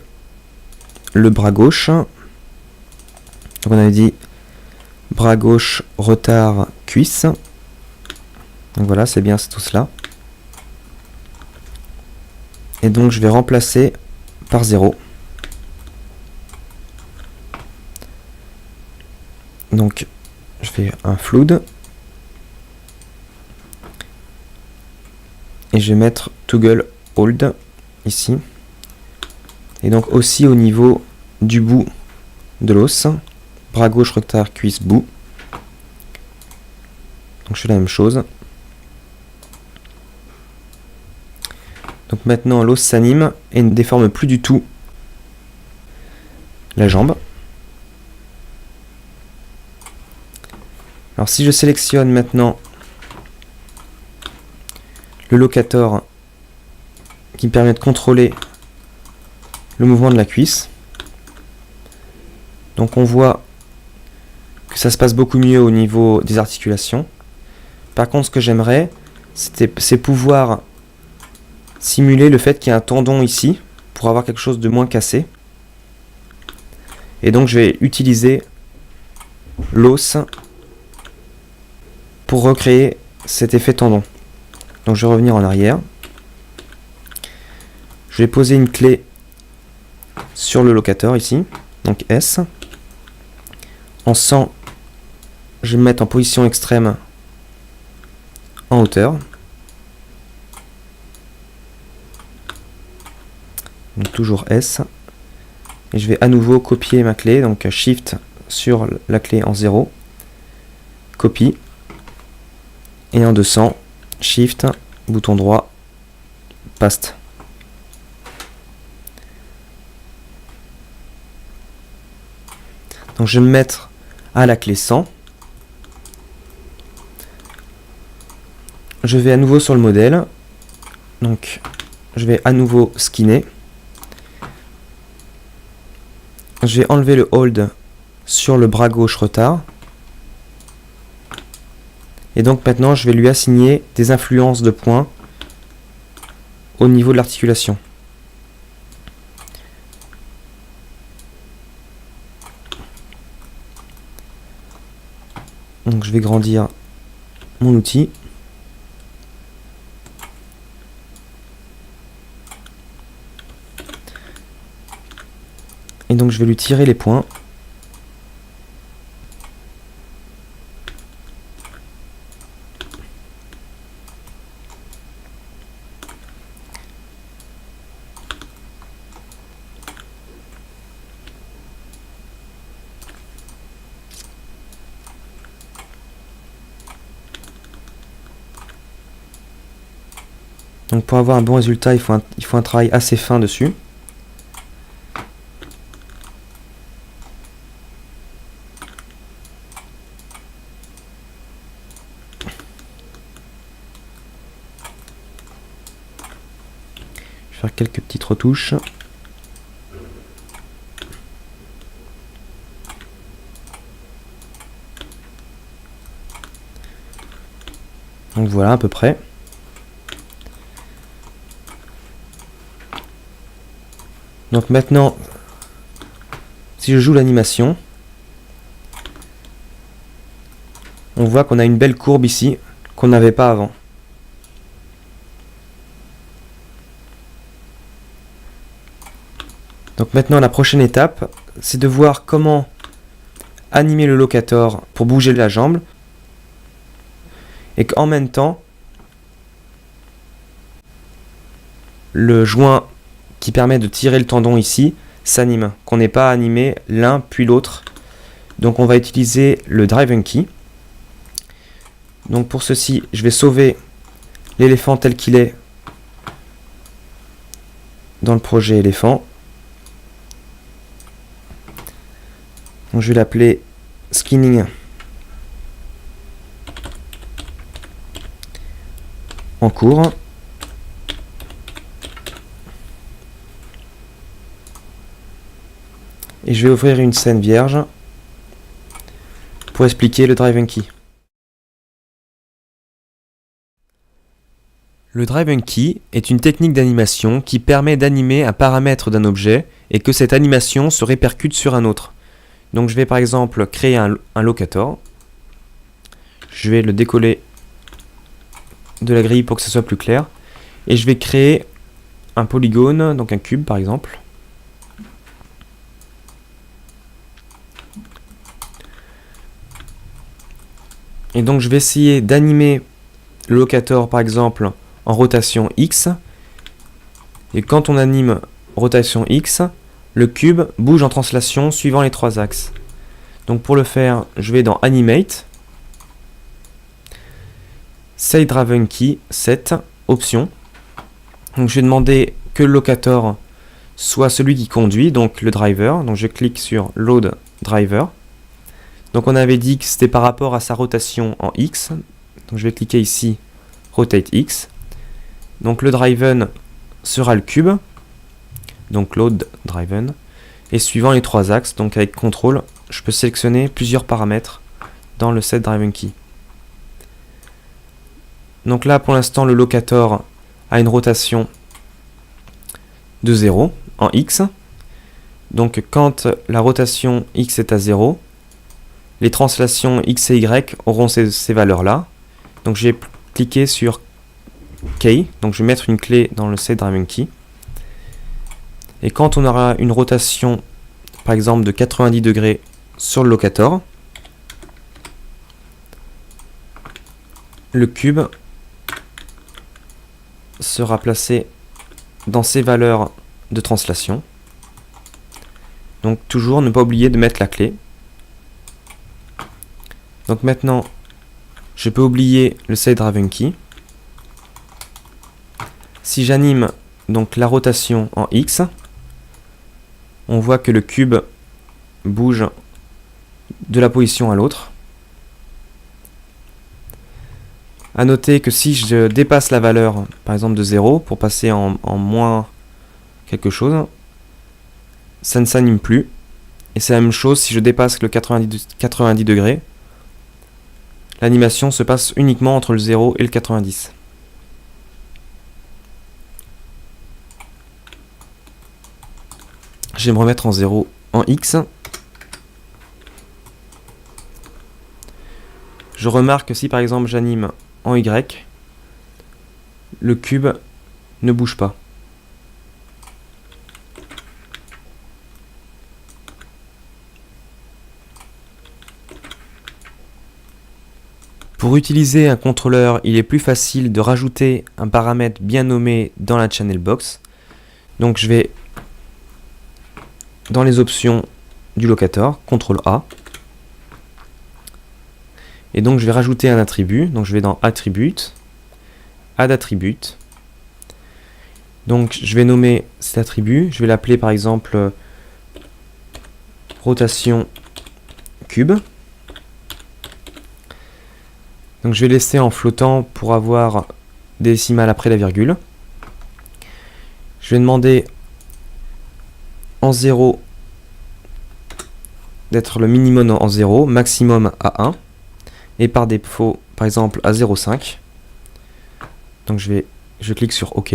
le bras gauche. Donc on avait dit bras gauche, retard, cuisse. Donc voilà, c'est bien tout cela. Et donc je vais remplacer par 0. Donc je fais un flood. je vais mettre toggle hold ici. Et donc aussi au niveau du bout de l'os, bras gauche, rectard, cuisse, bout. Donc je fais la même chose. Donc maintenant l'os s'anime et ne déforme plus du tout la jambe. Alors si je sélectionne maintenant le locator qui me permet de contrôler le mouvement de la cuisse, donc on voit que ça se passe beaucoup mieux au niveau des articulations. Par contre, ce que j'aimerais, c'est pouvoir simuler le fait qu'il y a un tendon ici pour avoir quelque chose de moins cassé. Et donc je vais utiliser l'os pour recréer cet effet tendon. Donc je vais revenir en arrière. Je vais poser une clé sur le locator ici, donc S. En 100, je vais me mettre en position extrême en hauteur. Donc toujours S. Et je vais à nouveau copier ma clé, donc Shift sur la clé en 0, copie, et en 200, Shift, bouton droit, paste. Donc je vais me mettre à la clé 100. Je vais à nouveau sur le modèle, donc je vais à nouveau skinner. Je vais enlever le hold sur le bras gauche retard. Et donc maintenant je vais lui assigner des influences de points au niveau de l'articulation. Donc je vais grandir mon outil. Et donc je vais lui tirer les points. Donc pour avoir un bon résultat, il faut un travail assez fin dessus. Je vais faire quelques petites retouches. Donc voilà à peu près. Donc maintenant, si je joue l'animation, on voit qu'on a une belle courbe ici qu'on n'avait pas avant. Donc maintenant la prochaine étape, c'est de voir comment animer le locator pour bouger la jambe et qu'en même temps, le joint qui permet de tirer le tendon ici s'anime, qu'on n'ait pas animé l'un puis l'autre. Donc on va utiliser le Drive and Key. Donc pour ceci, je vais sauver l'éléphant tel qu'il est dans le projet éléphant. Donc je vais l'appeler Skinning en cours. Et je vais ouvrir une scène vierge pour expliquer le Drive and Key. Le Drive and Key est une technique d'animation qui permet d'animer un paramètre d'un objet et que cette animation se répercute sur un autre. Donc je vais par exemple créer un locator. Je vais le décoller de la grille pour que ce soit plus clair. Et je vais créer un polygone, donc un cube par exemple. Et donc je vais essayer d'animer le locator par exemple en rotation X. Et quand on anime rotation X, le cube bouge en translation suivant les 3 axes. Donc pour le faire, je vais dans Animate, Say Driven Key, Set, Option. Donc je vais demander que le locator soit celui qui conduit, donc le driver. Donc je clique sur Load Driver. Donc on avait dit que c'était par rapport à sa rotation en X. Donc je vais cliquer ici, Rotate X. Donc le driven sera le cube. Donc Load Driven. Et suivant les 3 axes, donc avec CTRL, je peux sélectionner plusieurs paramètres dans le Set Driven Key. Donc là pour l'instant le locator a une rotation de 0 en X. Donc quand la rotation X est à 0, les translations X et Y auront ces valeurs-là. Donc je vais cliquer sur Key, donc je vais mettre une clé dans le Set Driven Key. Et quand on aura une rotation, par exemple de 90 degrés sur le locator, le cube sera placé dans ses valeurs de translation. Donc toujours ne pas oublier de mettre la clé. Donc maintenant, je peux oublier le Set Driven Key. Si j'anime donc la rotation en X, on voit que le cube bouge de la position à l'autre. A noter que si je dépasse la valeur, par exemple de 0, pour passer en moins quelque chose, ça ne s'anime plus. Et c'est la même chose si je dépasse le 90 degrés. L'animation se passe uniquement entre le 0 et le 90. Je vais me remettre en 0 en X. Je remarque que si par exemple j'anime en Y, le cube ne bouge pas. Pour utiliser un contrôleur, il est plus facile de rajouter un paramètre bien nommé dans la channel box. Donc je vais dans les options du locator, CTRL A. Et donc je vais rajouter un attribut. Donc je vais dans Attribute, Add Attribute. Donc je vais nommer cet attribut. Je vais l'appeler par exemple rotation cube. Donc je vais laisser en flottant pour avoir des décimales après la virgule. Je vais demander en 0 d'être le minimum en 0, maximum à 1. Et par défaut, par exemple, à 0,5. Donc je clique sur OK.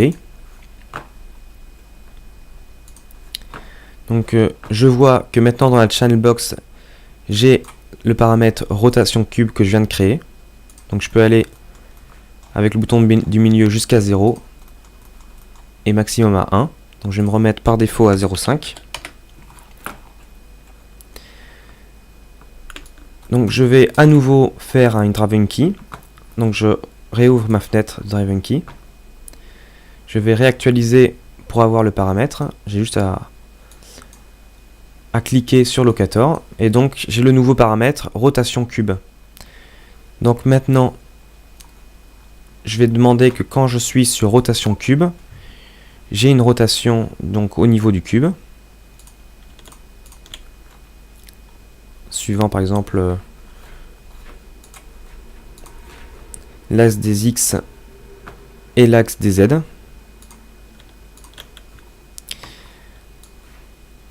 Donc je vois que maintenant dans la channel box, j'ai le paramètre rotation cube que je viens de créer. Donc je peux aller avec le bouton du milieu jusqu'à 0 et maximum à 1. Donc je vais me remettre par défaut à 0,5. Donc je vais à nouveau faire une Driven Key. Donc je réouvre ma fenêtre Driven Key. Je vais réactualiser pour avoir le paramètre. J'ai juste à cliquer sur locator. Et donc j'ai le nouveau paramètre rotation cube. Donc maintenant, je vais demander que quand je suis sur rotation cube, j'ai une rotation donc au niveau du cube. Suivant par exemple l'axe des X et l'axe des Z.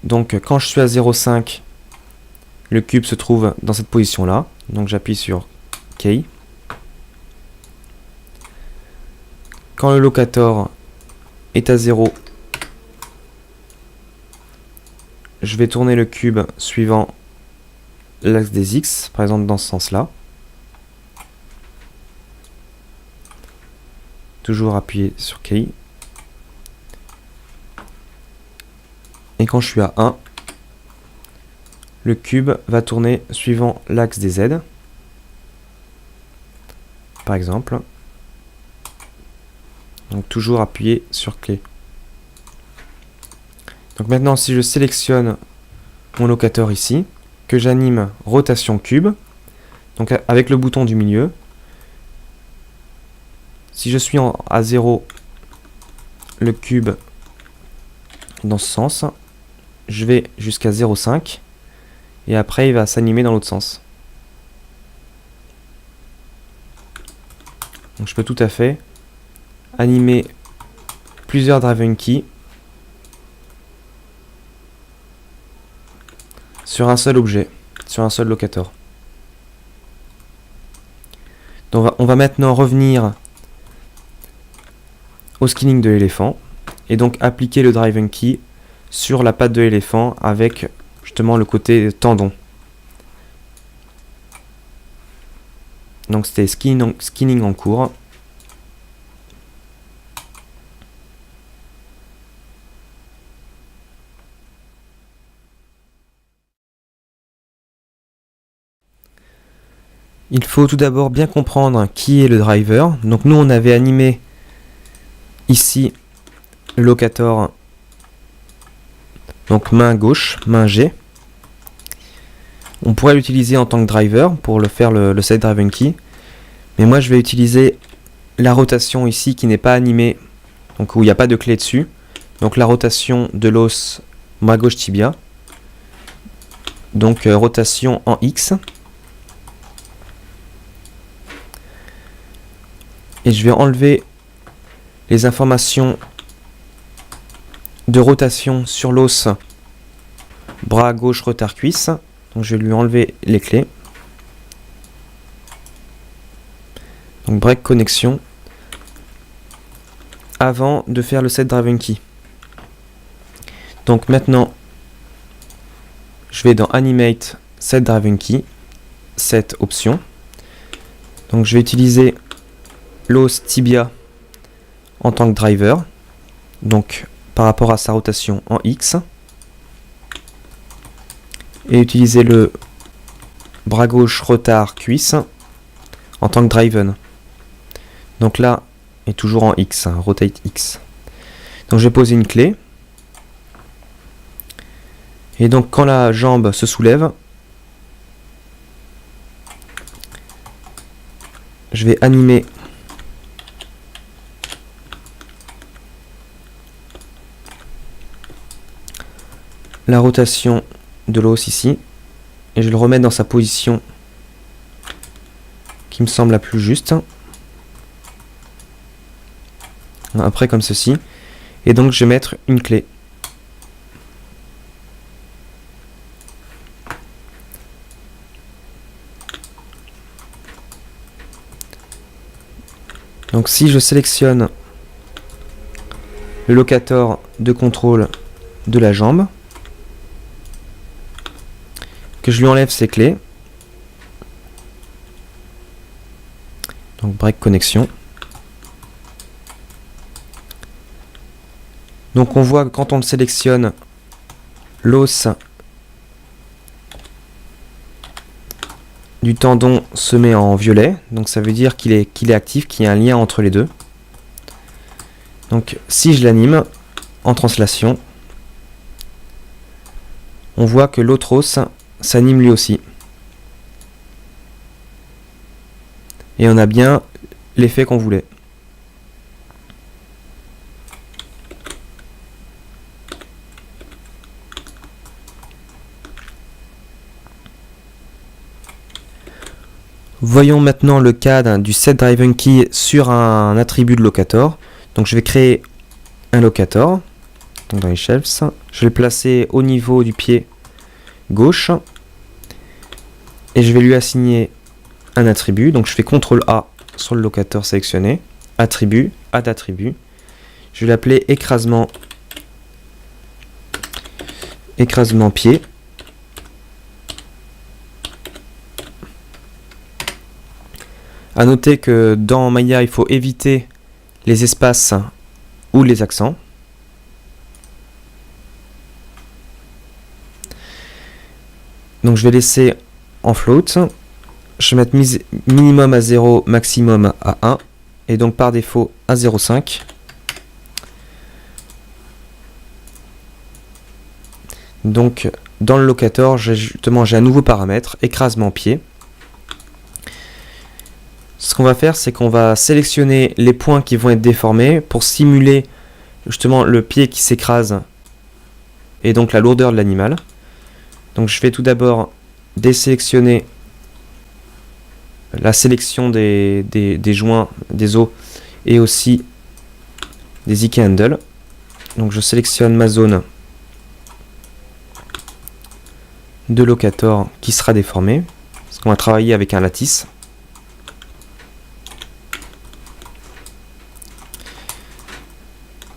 Donc quand je suis à 0,5, le cube se trouve dans cette position là. Donc j'appuie sur Key. Quand le locator est à 0, je vais tourner le cube suivant l'axe des X, par exemple dans ce sens-là. Toujours appuyer sur Key. Et quand je suis à 1, le cube va tourner suivant l'axe des Z. Par exemple. Donc toujours appuyer sur clé. Donc maintenant, si je sélectionne mon locator ici, que j'anime rotation cube, donc avec le bouton du milieu, si je suis à 0, le cube dans ce sens, je vais jusqu'à 0,5 et après il va s'animer dans l'autre sens. Donc je peux tout à fait animer plusieurs driving keys sur un seul objet, sur un seul locator. Donc on va maintenant revenir au skinning de l'éléphant et donc appliquer le driving key sur la patte de l'éléphant avec justement le côté tendon. Donc c'était skinning en cours. Il faut tout d'abord bien comprendre qui est le driver. Donc nous on avait animé ici le locator, donc main gauche, main G. On pourrait l'utiliser en tant que driver pour le faire le set driving key. Mais moi je vais utiliser la rotation ici qui n'est pas animée, donc où il n'y a pas de clé dessus. Donc la rotation de l'os main gauche tibia. Donc rotation en X. Et je vais enlever les informations de rotation sur l'os bras gauche retard cuisse. Donc je vais lui enlever les clés. Donc break connexion avant de faire le set driving key. Donc maintenant je vais dans animate set driving key, set option. Donc je vais utiliser l'os tibia en tant que driver, donc par rapport à sa rotation en X, et utiliser le bras gauche retard cuisse en tant que driven. Donc là est toujours en X, rotate X. Donc je vais poser une clé, et donc quand la jambe se soulève, je vais animer la rotation de l'os ici et je le remets dans sa position qui me semble la plus juste, après comme ceci, et donc je vais mettre une clé. Donc si je sélectionne le locator de contrôle de la jambe, que je lui enlève ses clés, donc break connexion. Donc on voit que quand on le sélectionne, l'os du tendon se met en violet, donc ça veut dire qu'il est actif, qu'il y a un lien entre les deux. Donc si je l'anime en translation, on voit que l'autre os s'anime lui aussi. Et on a bien l'effet qu'on voulait. Voyons maintenant le cas du set driving key sur un attribut de locator. Donc je vais créer un locator, donc dans les shelves. Je vais le placer au niveau du pied gauche et je vais lui assigner un attribut. Donc je fais CTRL A sur le locator sélectionné, attribut, add attribut. Je vais l'appeler écrasement pied. À noter que dans Maya il faut éviter les espaces ou les accents. Donc je vais laisser en float. Je vais mettre minimum à 0, maximum à 1. Et donc par défaut à 0,5. Donc dans le locator, j'ai un nouveau paramètre, écrasement pied. Ce qu'on va faire, c'est qu'on va sélectionner les points qui vont être déformés pour simuler justement le pied qui s'écrase et donc la lourdeur de l'animal. Donc je vais tout d'abord désélectionner la sélection des joints, des os et aussi des IK handles. Donc je sélectionne ma zone de locator qui sera déformée, parce qu'on va travailler avec un lattice.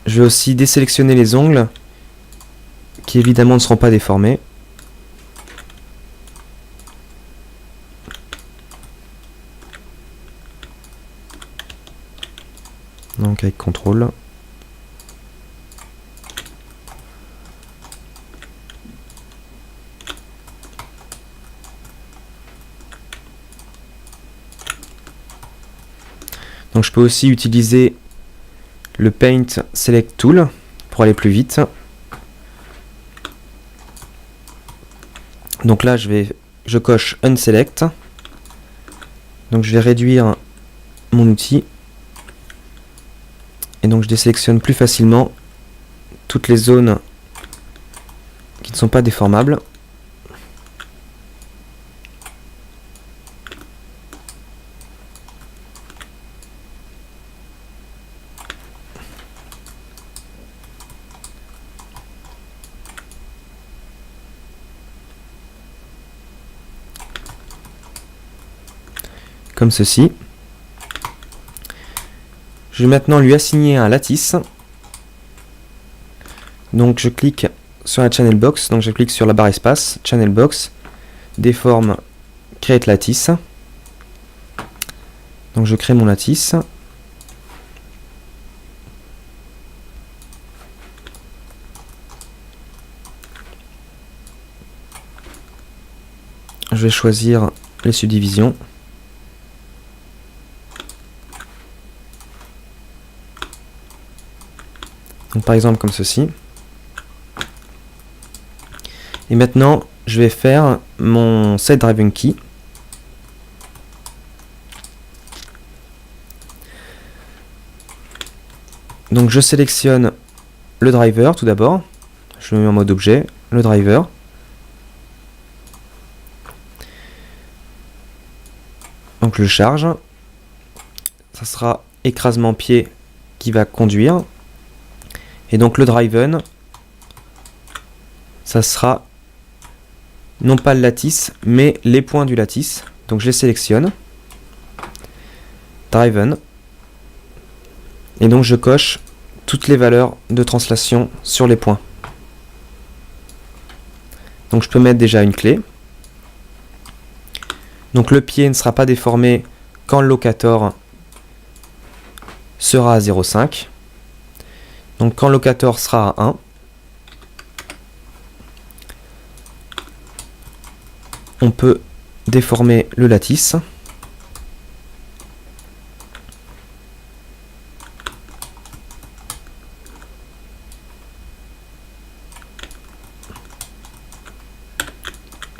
Je vais aussi désélectionner les ongles qui évidemment ne seront pas déformés. Donc avec CTRL. Donc je peux aussi utiliser le Paint Select Tool pour aller plus vite. Donc là je coche Unselect. Donc je vais réduire mon outil. Et donc je désélectionne plus facilement toutes les zones qui ne sont pas déformables. Comme ceci. Je vais maintenant lui assigner un lattice. Donc je clique sur la channel box, donc je clique sur la barre espace, channel box, déforme, create lattice. Donc je crée mon lattice. Je vais choisir les subdivisions. Donc par exemple comme ceci. Et maintenant, je vais faire mon set driving key. Donc je sélectionne le driver tout d'abord. Je le mets en mode objet, le driver. Donc je le charge. Ça sera écrasement pied qui va conduire. Et donc le driven, ça sera non pas le lattice, mais les points du lattice. Donc je les sélectionne. Driven. Et donc je coche toutes les valeurs de translation sur les points. Donc je peux mettre déjà une clé. Donc le pied ne sera pas déformé quand le locator sera à 0,5. Donc quand le locator sera à 1, on peut déformer le lattice.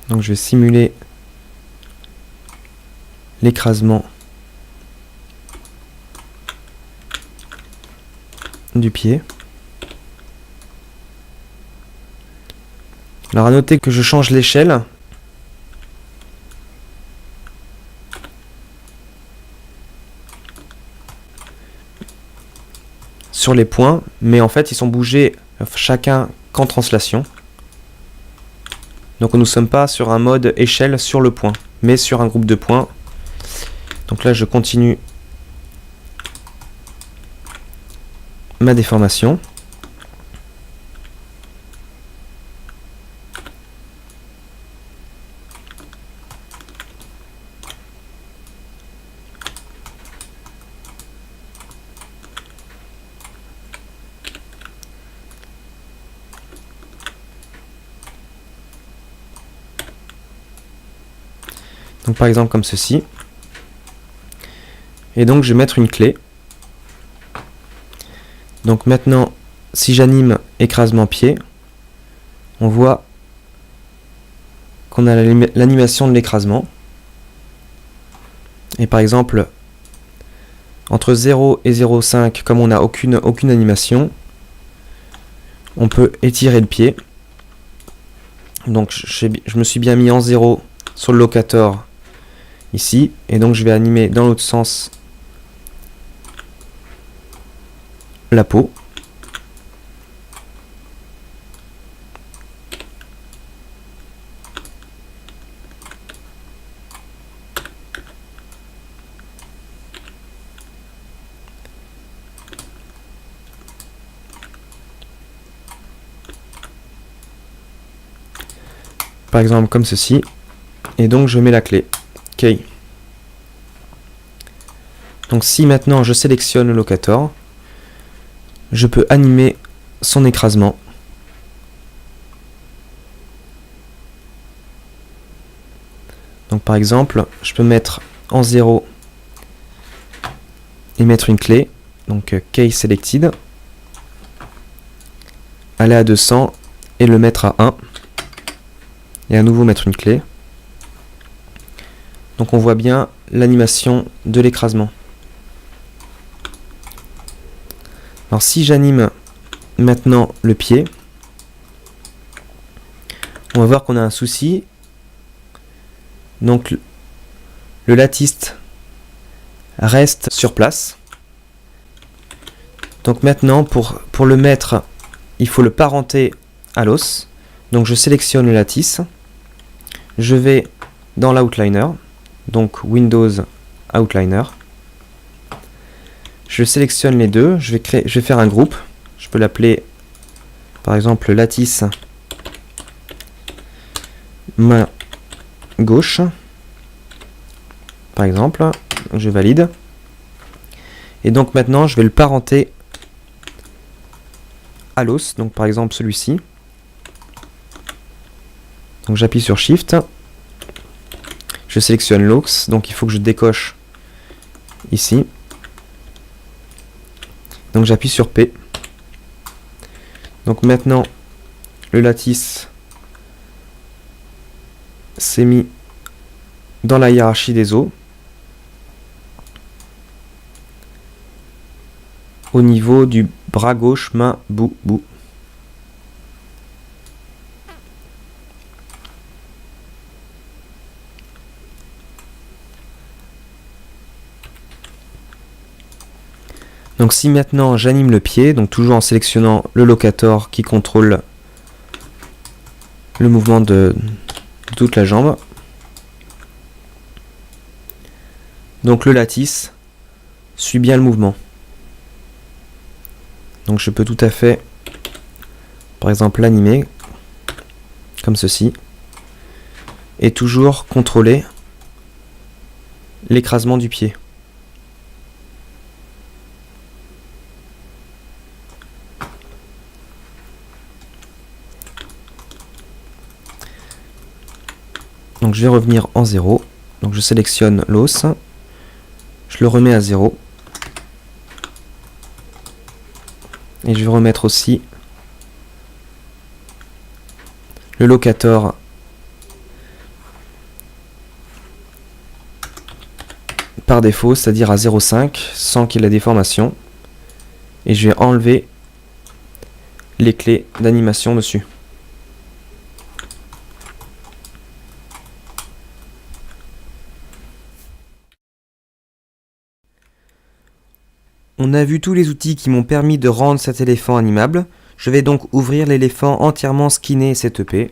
Donc je vais simuler l'écrasement du pied. Alors à noter que je change l'échelle. Sur les points, mais en fait ils sont bougés chacun qu'en translation. Donc nous ne sommes pas sur un mode échelle sur le point, mais sur un groupe de points. Donc là je continue ma déformation. Donc par exemple comme ceci. Et donc je vais mettre une clé. Donc maintenant, si j'anime écrasement pied, on voit qu'on a l'animation de l'écrasement. Et par exemple, entre 0 et 0,5, comme on n'a aucune animation, on peut étirer le pied. Donc je me suis bien mis en 0 sur le locator ici, et donc je vais animer dans l'autre sens la peau. Par exemple comme ceci, et donc je mets la clé Key. Donc si maintenant je sélectionne le locator, je peux animer son écrasement. Donc par exemple, je peux mettre en 0 et mettre une clé, donc Key Selected, aller à 200 et le mettre à 1. Et à nouveau mettre une clé. Donc on voit bien l'animation de l'écrasement. Alors si j'anime maintenant le pied, on va voir qu'on a un souci. Donc le latiste reste sur place. Donc maintenant pour le mettre, il faut le parenter à l'os. Donc je sélectionne le lattice. Je vais dans l'outliner, donc Windows Outliner. Je sélectionne les deux, je vais faire un groupe. Je peux l'appeler par exemple lattice main gauche. Par exemple, je valide. Et donc maintenant je vais le parenter à l'os, donc par exemple celui-ci. Donc j'appuie sur Shift, je sélectionne l'os, donc il faut que je décoche ici. Donc j'appuie sur P. Donc maintenant le lattice s'est mis dans la hiérarchie des os au niveau du bras gauche, main, bout. Donc si maintenant j'anime le pied, donc toujours en sélectionnant le locator qui contrôle le mouvement de toute la jambe. Donc le lattice suit bien le mouvement. Donc je peux tout à fait, par exemple, l'animer comme ceci et toujours contrôler l'écrasement du pied. Donc je vais revenir en 0. Donc je sélectionne l'os, je le remets à 0. Et je vais remettre aussi le locator par défaut, c'est-à-dire à 0,5 sans qu'il y ait la déformation. Et je vais enlever les clés d'animation dessus. On a vu tous les outils qui m'ont permis de rendre cet éléphant animable. Je vais donc ouvrir l'éléphant entièrement skinné et setupé.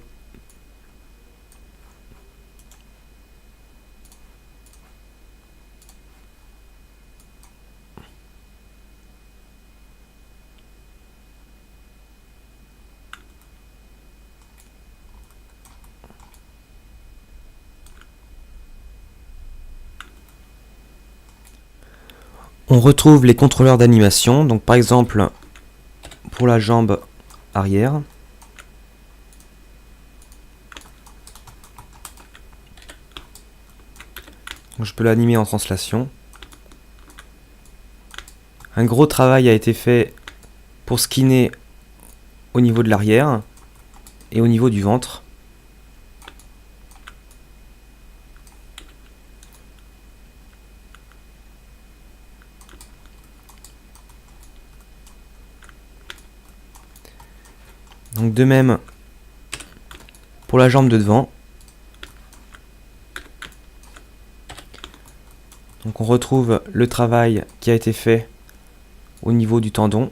On retrouve les contrôleurs d'animation, donc par exemple pour la jambe arrière. Je peux l'animer en translation. Un gros travail a été fait pour skinner au niveau de l'arrière et au niveau du ventre. Donc de même pour la jambe de devant. Donc on retrouve le travail qui a été fait au niveau du tendon.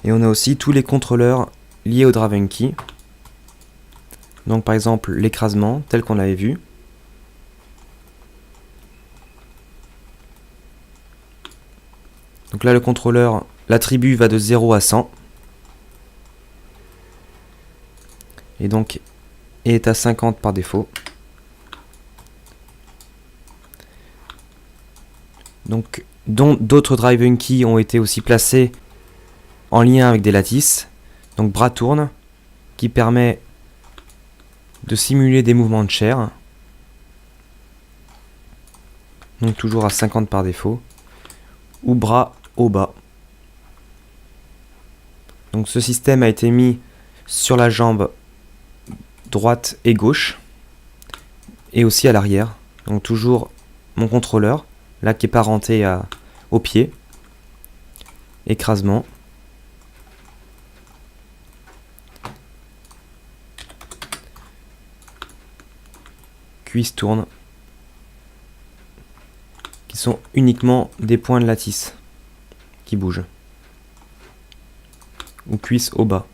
Et on a aussi tous les contrôleurs liés au driving key. Donc par exemple l'écrasement tel qu'on l'avait vu. Donc là le contrôleur, l'attribut va de 0 à 100. Et donc est à 50 par défaut. Donc d'autres driving keys ont été aussi placés en lien avec des lattices. Donc bras tourne qui permet de simuler des mouvements de chair. Donc toujours à 50 par défaut. Ou bras au bas. Donc ce système a été mis sur la jambe droite et gauche. Et aussi à l'arrière. Donc toujours mon contrôleur. Là qui est parenté au pied. Écrasement. Cuisse tourne. Qui sont uniquement des points de lattice qui bougent. Ou cuisse au bas.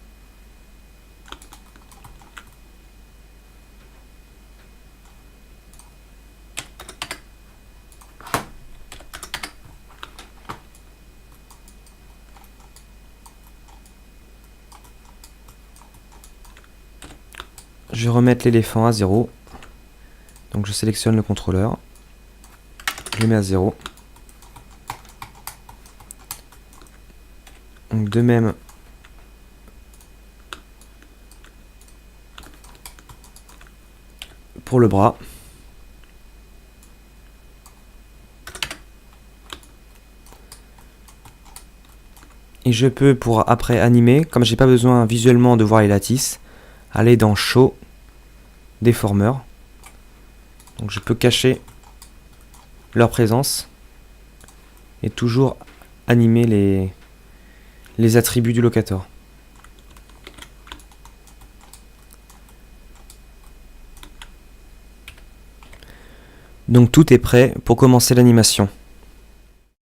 Je vais remettre l'éléphant à 0. Donc je sélectionne le contrôleur. Je le mets à 0. Donc de même pour le bras. Et je peux pour après animer, comme j'ai pas besoin visuellement de voir les lattices, aller dans Show, déformeur. Donc je peux cacher leur présence et toujours animer les attributs du locator. Donc tout est prêt pour commencer l'animation.